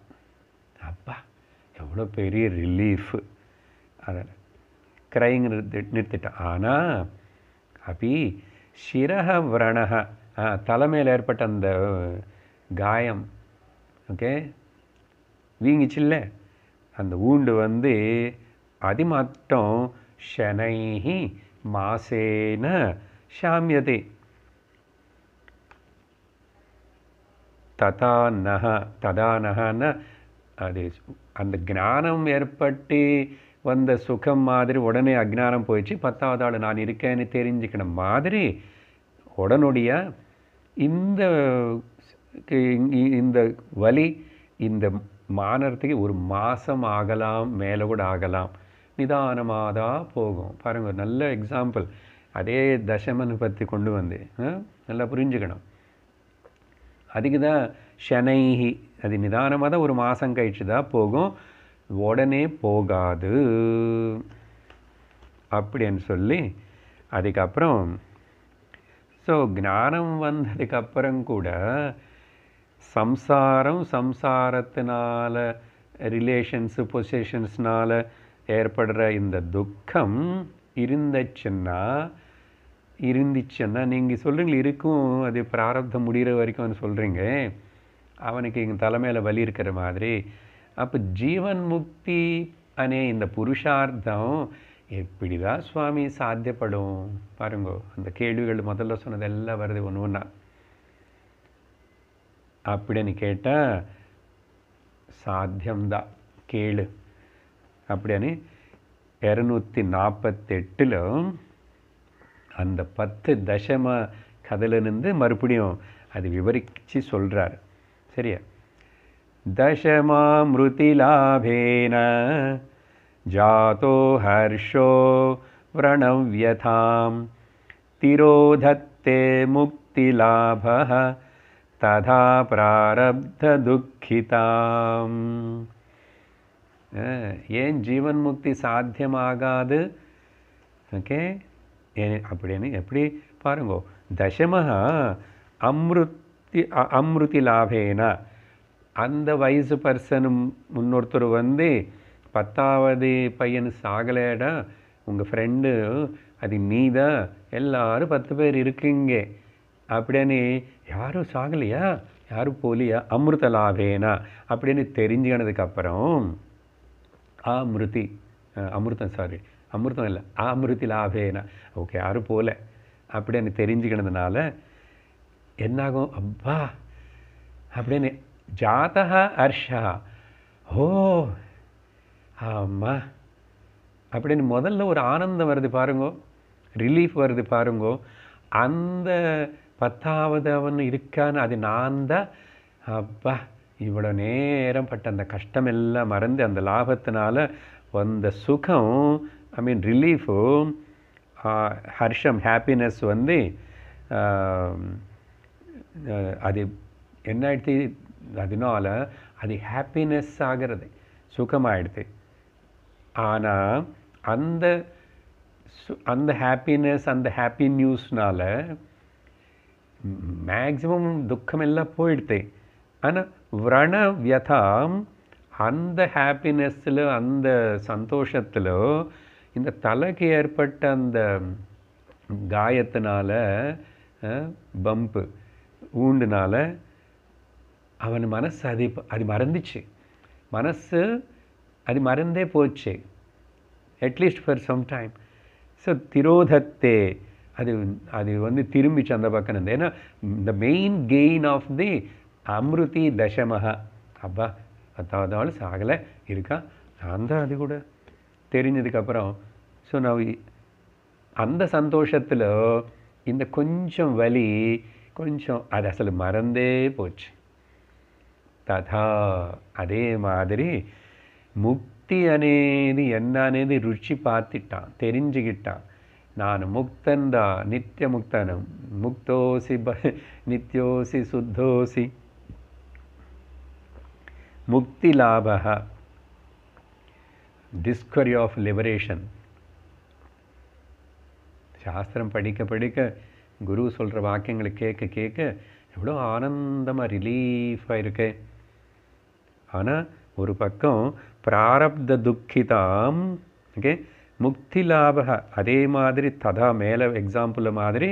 அப்பா எவ்வளோ பெரிய ரிலீஃப். அதில் கிரைங் நிறுத்திட்டான். ஆனால் அப்படி சிரஹ விரணக தலைமையில் ஏற்பட்ட அந்த காயம், ஓகே, வீங்கிச்சில்ல, அந்த ஊண்டு வந்து அது மட்டும் ஷனைஹி மாசேன ஷாமியதே ததானஹன. அது அந்த ஞானம் ஏற்பட்டு வந்த சுகம் மாதிரி உடனே அஜ்ஞானம் போயிடுச்சு. 10வது ஆள் நான் இருக்கேன்னு தெரிஞ்சுக்கணும் மாதிரி உடனடியா இந்த வலி இந்த மானறதுக்கு 1 மாதம் ஆகலாம், மேலே கூட ஆகலாம். நிதானமாக தான் போகும். பாருங்கள், ஒரு நல்ல எக்ஸாம்பிள். அதே தசமனை பற்றி கொண்டு வந்து நல்லா புரிஞ்சுக்கணும். அதுக்கு தான் ஷனைஹி, அது நிதானமாக தான் 1 மாதம் கழிச்சு தான் போகும், உடனே போகாது அப்படின்னு சொல்லி. அதுக்கப்புறம் ஞானம் வந்ததுக்கப்புறம் கூட சம்சாரத்தினால ரிலேஷன்ஸு பொசிஷன்ஸ்னால் ஏற்படுற இந்த துக்கம் இருந்துச்சுன்னா நீங்கள் சொல்கிறீங்க இருக்கும், அது பிராரப்தம் முடிகிற வரைக்கும் சொல்கிறீங்க. அவனுக்கு எங்கள் தலைமையில் வலி இருக்கிற மாதிரி அப்போ ஜீவன் முக்தி அனே இந்த புருஷார்த்தம் எப்படிதான் சுவாமி சாத்தியப்படும் பாருங்கோ. அந்த கேள்விகள் முதல்ல சொன்னதெல்லாம் வருது ஒன்று ஒன்றா. அப்படின்னு கேட்டால் சாத்தியம்தான், கேளு அப்படின்னு 248 அந்த 10 தசம கதையிலிருந்து மறுபடியும் அது விவரித்து சொல்கிறார். சரியா? தசமாமிருதிலாபேன ஜாதோ ஹர்ஷோ व्रणव्यथां तिरोधत्ते मुक्तिलाभः तथा प्रारब्धदुःखिताम्. ஏன் ஜீவன் முக்தி சாத்தியமாகாது? ஓகே, அப்படின்னு எப்படி பாருங்கோ. தசமஹ அம்ருதி லாபேன, அந்த வயசு பர்சனும் முன்னொருத்தர் வந்து 10வது பையன் சாகலைடா, உங்கள் ஃப்ரெண்டு அது நீதான், எல்லாரும் 10 பேர் இருக்கீங்க அப்படின்னு, யாரும் சாகலையா, யாரும் போலியா, அமிர்த லாபேனா அப்படின்னு தெரிஞ்சுக்கினதுக்கப்புறம் அமிருதி அமிர்தம் சாரி அமிர்தம் இல்லை அமிருதி லாபேனா, ஓகே யாரும் போல அப்படின்னு தெரிஞ்சுக்கினதுனால என்னாகும், அப்பா அப்படின்னு ஜாதக ஹர்ஷா, ஓ ஆமாம் அப்படின்னு முதல்ல ஒரு ஆனந்தம் வருது பாருங்கோ, ரிலீஃப் வருது பாருங்கோ. அந்த 10வது அவன் இருக்கான்னு அது நான் தான், அப்பா இவ்வளோ நேரம் பட்ட அந்த கஷ்டம் எல்லாம் மறந்து அந்த லாபத்தினால வந்த சுகம், ஐ மீன் ரிலீஃபு, ஹர்ஷம் ஹாப்பினஸ் வந்து அது என்ன ஆயிடுச்சு, அதனால அது ஹாப்பினஸ் ஆகிறது, சுகமாயிடுது. ஆனால் அந்த அந்த ஹாப்பினஸ், அந்த ஹாப்பி நியூஸ்னால் மேக்ஸிமம் துக்கம் எல்லாம் போயிடுது. ஆனால் விரண வியதாம், அந்த ஹாப்பினஸில் அந்த சந்தோஷத்தில் இந்த தலைக்கு ஏற்பட்ட அந்த காயத்தினால, பம்பு ஊண்டுனால அவன் மனசு அது மறந்துச்சு, மனசு அது மறந்தே போச்சு, at least for some time. So திரோதத்தே, அது வந்து திரும்பிச்சு அந்த பக்கம் இருந்து. ஏன்னா the main gain of the அமிருதி தசமஹ, அப்பா 10வது ஆள் சாகலை இருக்கா, நான் தான் அது கூட தெரிஞ்சதுக்கப்புறம். ஸோ நான் அந்த சந்தோஷத்தில் இந்த கொஞ்சம் வலி, கொஞ்சம் அது அசలు மறந்தே போச்சு. ததா அதே மாதிரி முக்தி అనేది என்ன అనేది ருச்சி பார்த்துட்டான், தெரிஞ்சுக்கிட்டான். நான் முக்தன்டா, நித்திய முக்தன், முக்தோசி நித்யோசி சுத்தோசி முக்தி லாபஹ, டிஸ்கவரி ஆஃப் லிபரேஷன். சாஸ்திரம் படிக்க படிக்க, குரு சொல்கிற வாக்கியங்களை கேட்க கேட்க எவ்வளோ ஆனந்தமாக ரிலீஃபாக இருக்கு. ஆனால் ஒரு பக்கம் பிராரப்த துக்கிதாம், ஓகே, முக்தி லாப, அதே மாதிரி ததா மேலே எக்ஸாம்பிள் மாதிரி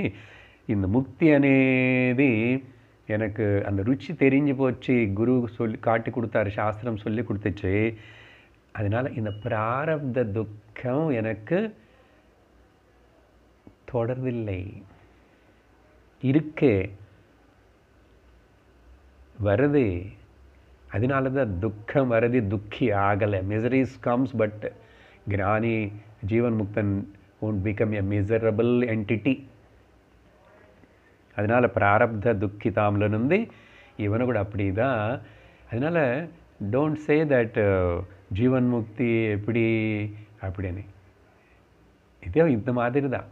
இந்த முக்தி అనేది எனக்கு அந்த ருச்சி தெரிஞ்சு போச்சு, குரு சொல்லி காட்டி கொடுத்தாரு, சாஸ்திரம் சொல்லி கொடுத்துச்சு. அதனால் இந்த பிராரப்த துக்கம் எனக்கு தொடர்தில்லை, இருக்கே வருது. அதனால தான் துக்கம் வருது, துக்கி ஆகலை. மிசரிஸ் கம்ஸ் பட் ஞானி ஜீவன் முக்தன் won't become a miserable entity. அதனால் பிராரப்த துக்கிதாம்லேருந்து இவனு கூட அப்படி தான். அதனால் டோன்ட் சே தட் ஜீவன் முக்தி எப்படி அப்படின்னு, இதே இந்த மாதிரி தான்,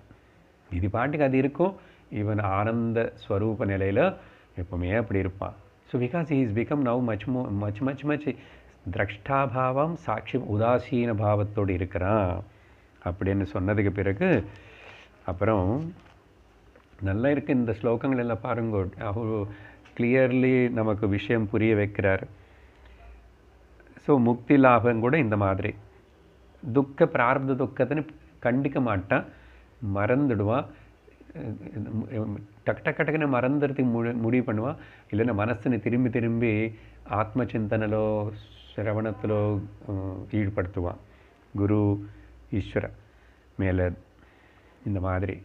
இது பாட்டுக்கு அது இருக்கும். இவன் ஆனந்த ஸ்வரூப நிலையில் எப்பவுமே அப்படி இருப்பான். So because he has become now much திரஷ்டாபாவம், சாட்சி உதாசீன பாவத்தோடு இருக்கிறான் அப்படின்னு சொன்னதுக்கு பிறகு அப்புறம் நல்லா இருக்குது. இந்த ஸ்லோகங்கள் எல்லாம் பாருங்க, அவர் கிளியர்லி நமக்கு விஷயம் புரிய வைக்கிறார். ஸோ முக்தி லாபம் கூட இந்த மாதிரி பிராரப்த துக்கத்தின்னு கண்டிக்க மாட்டான், மறந்துடுவான், டக்குன்னு மறந்துறதுக்கு முடிவு பண்ணுவான். இல்லைன்னா மனசுன்னு திரும்பி திரும்பி ஆத்ம சிந்தனலோ శ్రవణத்தில் ஈடுபடுத்துவான். குரு ஈஸ்வர மேலே இந்த மாதிரி.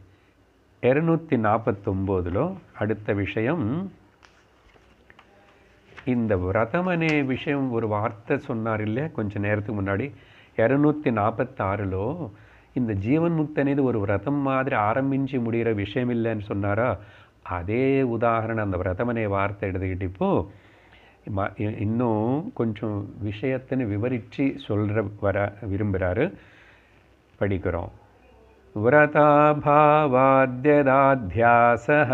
249లో அடுத்த விஷயம், இந்த விரதம் அనే விஷயம் ஒரு வார்த்தை சொன்னார் இல்லையா கொஞ்சம் நேரத்துக்கு முன்னாடி. 246లో இந்த ஜீவன் முக்தி అనేది ஒரு వ్రతం மாதிரி ஆரம்பிச்சு முடிகிற விஷயம் இல்லைன்னு சொன்னாரா, அதே உதாரணம் அந்த వ్రతం అనే வார்த்தை எடுத்துக்கிட்டு இப்போது இன்னும் கொஞ்சம் விஷயத்தின்னு விவரித்து வர விரும்புகிறாரு. படிக்கிறோம். व्रताभावाद्यदाध्यासः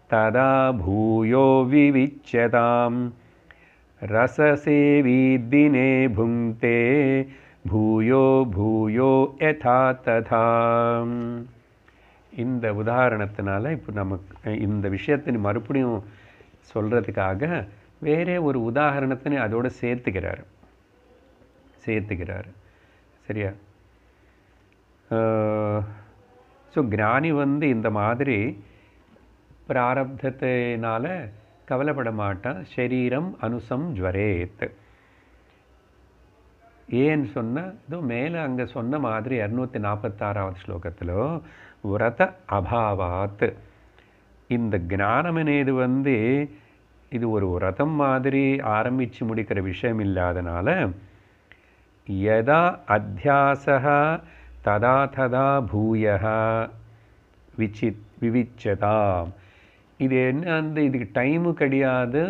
तदा भूयो विविच्यताम् रससेवी दिने भुङ्क्ते भूयो भूयो यथा तथा. இந்த உதாரணத்தினால இப்போ நமக்கு இந்த விஷயத்தை மறுபடியும் சொல்கிறதுக்காக வேறே ஒரு உதாரணத்தினை அதோடு சேர்த்துக்கிறார். சரியா? ஸோ ஞானி இந்த மாதிரி பிராரப்தத்தினால கவலைப்பட மாட்டான். ஷரீரம் அனுசம் ஜ்வரேத். ஏன்னு சொன்னால் இதோ மேலே அங்கே சொன்ன மாதிரி 246வது ஸ்லோகத்தில் விரத அபாவாத், இந்த ஞானம் అనేది இது ஒரு விரதம் மாதிரி ஆரம்பித்து முடிக்கிற விஷயம் இல்லாதனால யதா அத்தியாசः ததா ததா பூயः விவிச்சதாம். இது என்ன, இதுக்கு டைமு கிடையாது,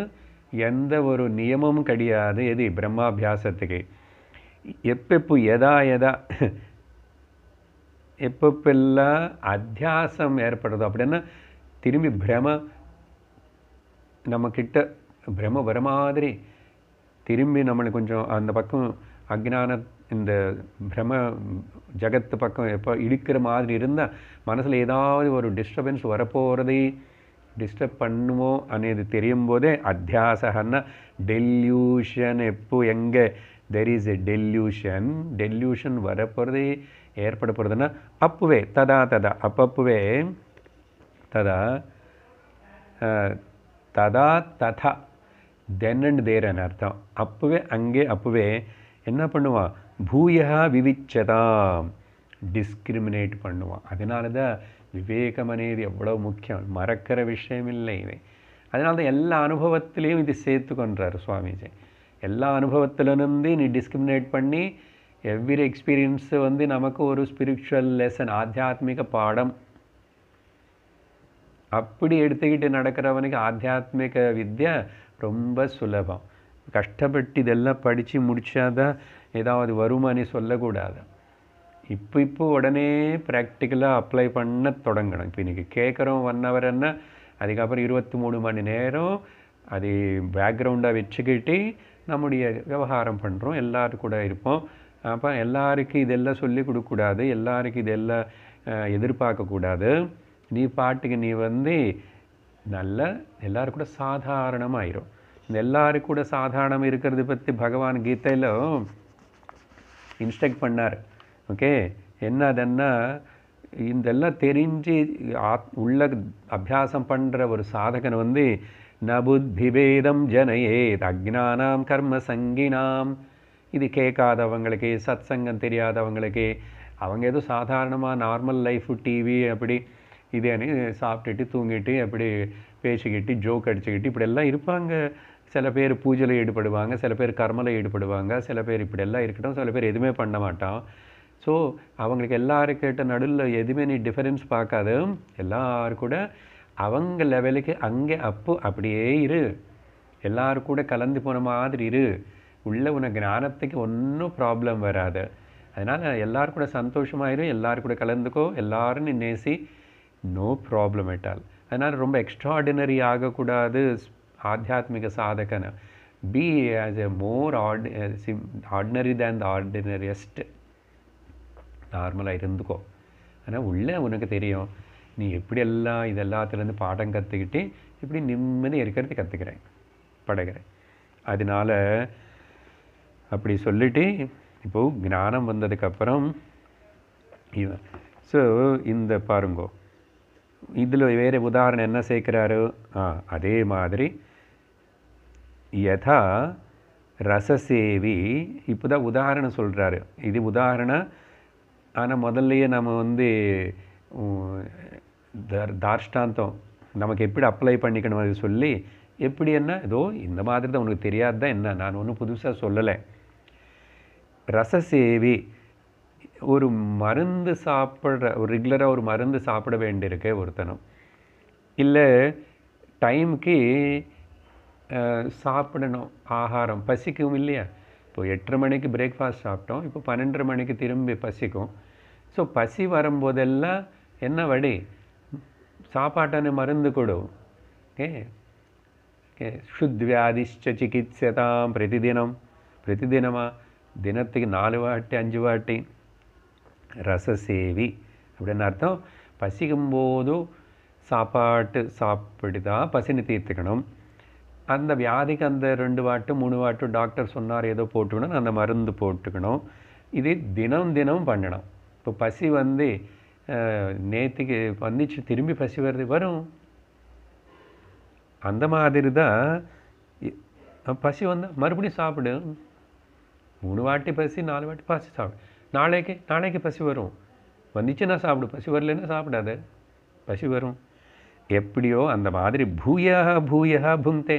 எந்த ஒரு நியமமும் கிடையாது. எது பிரம்மாபியாசத்துக்கு எப்பப்போ எப்பப்பெல்லாம் அத்தியாசம் ஏற்படுதோ அப்படின்னா திரும்பி நம்மக்கிட்ட பிரம வர மாதிரி திரும்பி நம்மளை கொஞ்சம் அந்த பக்கம் அஜ்ஞான இந்த பிரம ஜகத்து பக்கம் எப்போ இழுக்கிற மாதிரி இருந்தால் மனசில் ஏதாவது ஒரு டிஸ்டர்பன்ஸ் வரப்போகிறதை டிஸ்டர்ப் பண்ணுமோ అనేది தெரியும் போதே அத்தியாசகன்னா டெல்யூஷன். எப்போ எங்கே தெர் இஸ் எ டெல்யூஷன் வரப்போகிறது ஏற்பட போகிறதுன்னா அப்பவே ததா அப்பப்பவே ததா ததா தென் அண்ட் தேர்னு அர்த்தம். அப்பவே என்ன பண்ணுவான், பூயா விவிச்சதாம், டிஸ்கிரிமினேட் பண்ணுவான். அதனால தான் விவேகம் అనేది எவ்வளோ முக்கியம், மறக்கிற விஷயம் இல்லை இவை. அதனால தான் எல்லா அனுபவத்திலையும் இது சேர்த்துக்கொண்டார் சுவாமிஜி. எல்லா அனுபவத்திலிருந்து நீ டிஸ்கிரிமினேட் பண்ணி எவ்ரி எக்ஸ்பீரியன்ஸு நமக்கு ஒரு ஸ்பிரிச்சுவல் லெசன், ஆத்தியாத்மிக பாடம். அப்படி எடுத்துக்கிட்டு நடக்கிறவனுக்கு ஆத்தியாத்மிக வித்யா ரொம்ப சுலபம். கஷ்டப்பட்டு இதெல்லாம் படித்து முடித்தாதான் ஏதாவது வருமானி சொல்லக்கூடாது. இப்போ உடனே ப்ராக்டிக்கலாக அப்ளை பண்ண தொடங்கணும். இப்போ இன்றைக்கி கேட்குறோம் 1 ஹவர்ன்னா அதுக்கப்புறம் 23 மணி நேரம் அது பேக்ரவுண்டாக வச்சுக்கிட்டு நம்முடைய விவகாரம் பண்ணுறோம், எல்லோரும் கூட இருப்போம். அப்போ எல்லாருக்கும் இதெல்லாம் சொல்லி கொடுக்கக்கூடாது, எல்லாருக்கும் இதெல்லாம் எதிர்பார்க்கக்கூடாது. நீ பாட்டுக்கு நீ நல்ல எல்லோரும் கூட சாதாரணமாயிரும். இந்த எல்லோரும் கூட சாதாரணம் இருக்கிறது பற்றி பகவான் கீதையில் இன்ஸ்ட்ரக்ட் பண்ணார். ஓகே, என்னதுன்னா இதெல்லாம் தெரிஞ்சு உள்ள அபியாசம் பண்ணுற ஒரு சாதகன் நபுத்பிபேதம் ஜனயேத் அஜ்ஞானாம் கர்ம சங்கினாம். இது கேட்காதவங்களுக்கு, சத் சங்கம் தெரியாதவங்களுக்கு, அவங்க ஏதோ சாதாரணமாக நார்மல் லைஃப் டிவி அப்படி இதேன்னு சாப்பிட்டுட்டு தூங்கிட்டு அப்படி பேசிக்கிட்டு ஜோக் அடிச்சுக்கிட்டு இப்படியெல்லாம் இருப்பாங்க. சில பேர் பூஜையில் ஈடுபடுவாங்க, சில பேர் கர்மத்தில் ஈடுபடுவாங்க, சில பேர் இப்படியெல்லாம் இருக்கட்டும், சில பேர் எதுவுமே பண்ண மாட்டான். ஸோ அவங்களுக்கு எல்லாரும் கேட்ட நடுவில் எதுவுமே நீ டிஃபரன்ஸ் பார்க்காது, எல்லோரும் கூட அவங்க லெவலுக்கு அங்கே அப்படியே இரு, எல்லோரும் கூட கலந்து போன மாதிரி இரு, உள்ள உனக்கு ஞானத்துக்கு ஒன்றும் ப்ராப்ளம் வராது. அதனால் எல்லோரும் கூட சந்தோஷமாயிரு, எல்லோரும் கூட கலந்துக்கோ, எல்லோரும் நீ நேசி, நோ ப்ராப்ளம் அட் ஆல். அதனால் ரொம்ப எக்ஸ்ட்ராடினரி ஆகக்கூடாது ஆத்தியாத்மிக சாதகனை. Be as a more ordinary than the ordinariest. நார்மலாக இருந்துக்கோ. ஆனால் உள்ளே உனக்கு தெரியும் நீ எப்படியெல்லாம் இது எல்லாத்துலேருந்து பாடம் கற்றுக்கிட்டு இப்படி நிம்மதி இருக்கிறது கற்றுக்கிறேன், பழகிறேன். அதனால் அப்படி சொல்லிவிட்டு இப்போது ஞானம் வந்ததுக்கப்புறம் ஸோ இந்த பாருங்கோ, இதில் வேறு உதாரணம் என்ன சேர்க்குறாரு, அதே மாதிரி யதா ரசசேவி. இப்போ தான் உதாரணம் சொல்கிறாரு. இது உதாரணம். ஆனால் முதல்லையே நம்ம வந்து தார்ஷ்டாந்தம் நமக்கு எப்படி அப்ளை பண்ணிக்கணும் அது சொல்லி, எப்படி என்ன ஏதோ இந்த மாதிரி தான், உனக்கு தெரியாது தான் என்ன, நான் ஒன்றும் புதுசாக சொல்லலை. ரசசேவி, ஒரு மருந்து சாப்பிட்ற, ஒரு ரெகுலராக ஒரு மருந்து சாப்பிட வேண்டியிருக்கு ஒருத்தனும், இல்லை டைமுக்கு சாப்பிடணும், ஆகாரம் பசிக்கும் இல்லையா. இப்போ 8:30 மணிக்கு பிரேக்ஃபாஸ்ட் சாப்பிட்டோம், இப்போ 12:30 மணிக்கு திரும்பி பசிக்கும். ஸோ பசி வரும்போதெல்லாம் என்ன வழி, சாப்பாட்டான மருந்து கொடு. Okay okay. சுத்வியாதிஷ்ட சிகித்சதாம் பிரதிதினமா, தினத்துக்கு 4 வாட்டி 5 வாட்டி. ரசசேவி அப்படின்னு அர்த்தம், பசிக்கும்போதும் சாப்பாட்டு சாப்பிட்டுதான் பசினி தீர்த்துக்கணும். அந்த வியாதிக்கு அந்த 2 வாட்டு 3 வாட்டு டாக்டர் சொன்னார் ஏதோ போட்டுக்கணும், அந்த மருந்து போட்டுக்கணும். இது தினம் பண்ணணும். இப்போ பசி வந்து நேற்றுக்கு வந்துச்சு, திரும்பி பசி வருது வரும். அந்த மாதிரி தான் பசி வந்தால் மறுபடியும் சாப்பிடு. 3 வாட்டி பசி 4 வாட்டி பசி சாப்பிடு. நாளைக்கு பசி வரும், வந்துச்சுன்னா சாப்பிடு, பசி வரலன்னா சாப்பிடாத, பசி வரும். எப்படியோ அந்த மாதிரி பூயா புங்கே,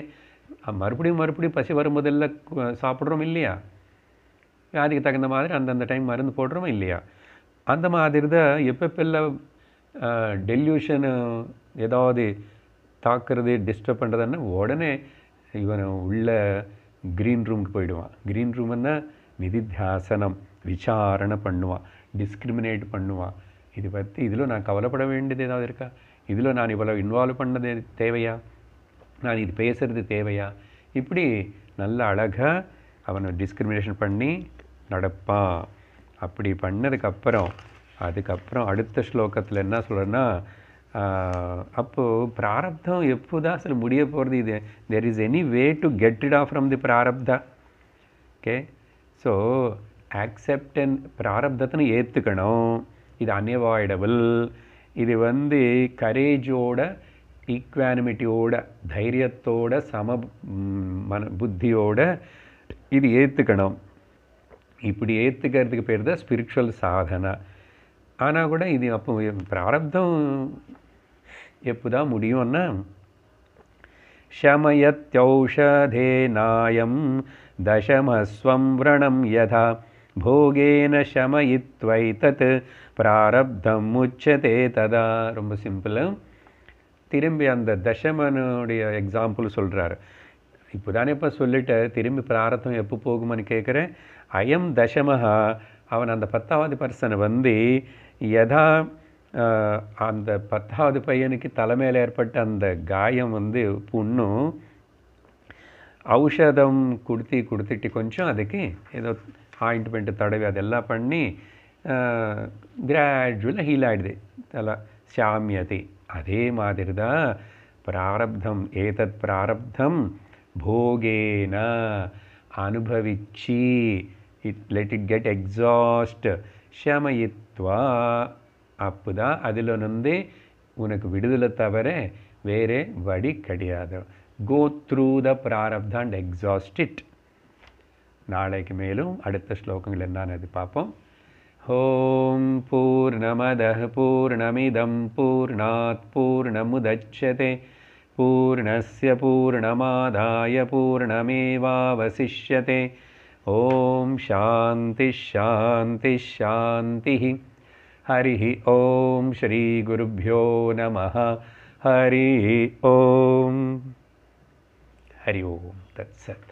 மறுபடியும் பசி வரும்போதெல்லாம் சாப்பிட்றோம் இல்லையா, அதுக்கு தகுந்த மாதிரி அந்தந்த டைம் மருந்து போடுறோம் இல்லையா. அந்த மாதிரி தான் எப்பெல்லாம் டெல்யூஷனு ஏதாவது தாக்குறது டிஸ்டர்ப் பண்ணுறதுன்னா உடனே இவன் உள்ள க்ரீன் ரூமுக்கு போயிடுவான். க்ரீன் ரூம்னா நிதித்தியாசனம், விசாரணை பண்ணுவான், டிஸ்கிரிமினேட் பண்ணுவான். இது பற்றி இதில் நான் கவலைப்பட வேண்டியது ஏதாவது இருக்கா, இதில் நான் இவ்வளோ இன்வால்வ் பண்ணது தேவையா, நான் இது பேசுகிறது தேவையா, இப்படி நல்ல அழகாக அவனை டிஸ்கிரிமினேஷன் பண்ணி நடப்பான். அப்படி பண்ணதுக்கப்புறம் அதுக்கப்புறம் அடுத்த ஸ்லோகத்தில் என்ன சொல்கிறேன்னா, அப்போது பிராரப்தம் எப்போதான் சில முடிய போகிறது, இது there is any way to get it off from the பிராரப்தா. ஓகே. ஸோ ஆக்செப்டன், பிராரப்தத்தை ஏற்றுக்கணும், இது அன்அவாய்டபிள். இது வந்து கரேஜோட, ஈக்வானிமிட்டியோட, தைரியத்தோட, புத்தியோட இது ஏற்றுக்கணும். இப்படி ஏற்றுக்கிறதுக்கு பேர் தான் ஸ்பிரிச்சுவல் சாதனை. ஆனால் கூட இது அப்போ பிராரப்தம் எப்போதான் முடியும்னா, ஷமயத்யௌஷதே நாயம் தசமஸ்வம் விரணம் யதா போகேன ஷமயித்வைதத் பிராரப்தம் உச்சதே ததா. ரொம்ப சிம்பிள். திரும்பி அந்த தசமனுடைய எக்ஸாம்பிள் சொல்கிறார். இப்போ தானே இப்போ சொல்லிட்டு திரும்பி பிராரத்தம் எப்போ போகுமான்னு கேட்குறேன். அயம் தசமஹா, அவன் அந்த 10வது பர்சனை வந்து யதா அந்த 10வது பையனுக்கு தலைமையில் ஏற்பட்ட அந்த காயம் வந்து புண்ணும், ஔஷதம் கொடுத்துட்டு கொஞ்சம் அதுக்கு ஏதோ ஆயின்ட்மெண்ட்டு தடவி அதெல்லாம் பண்ணி கிராஜுவலாக ஹீல் ஆகிடுது, தலை சாமியதை. அதே மாதிரி தான் பிராரப்தம், ஏதத் பிராரப்தம் போகேன அனுபவிச்சு, let it get exhaust, ஷமயித்வா, அப்போ தான் அதில் வந்து உனக்கு விடுதலை தவிர வேறு வழி கிடையாது. go through the பிராரப்தா and exhaust it. நாளைக்கு மேலும் அடுத்த ஸ்லோகங்கள் என்னன்னு பார்ப்போம். ஓம் பூர்ணமதః பூர்ணமிதம் பூர்ணாத் பூர்ணமுதச்யதே பூர்ணஸ்ய பூர்ணமாதாய பூர்ணமேவாவசிஷ்யதே. ஓம் சாந்தி ஷாந்தி ஷாந்தி. ஹரி ஓம் ஸ்ரீ குருப்யோ நமः. ஹரி ஓம். ஹரி ஓம் தத்சத்.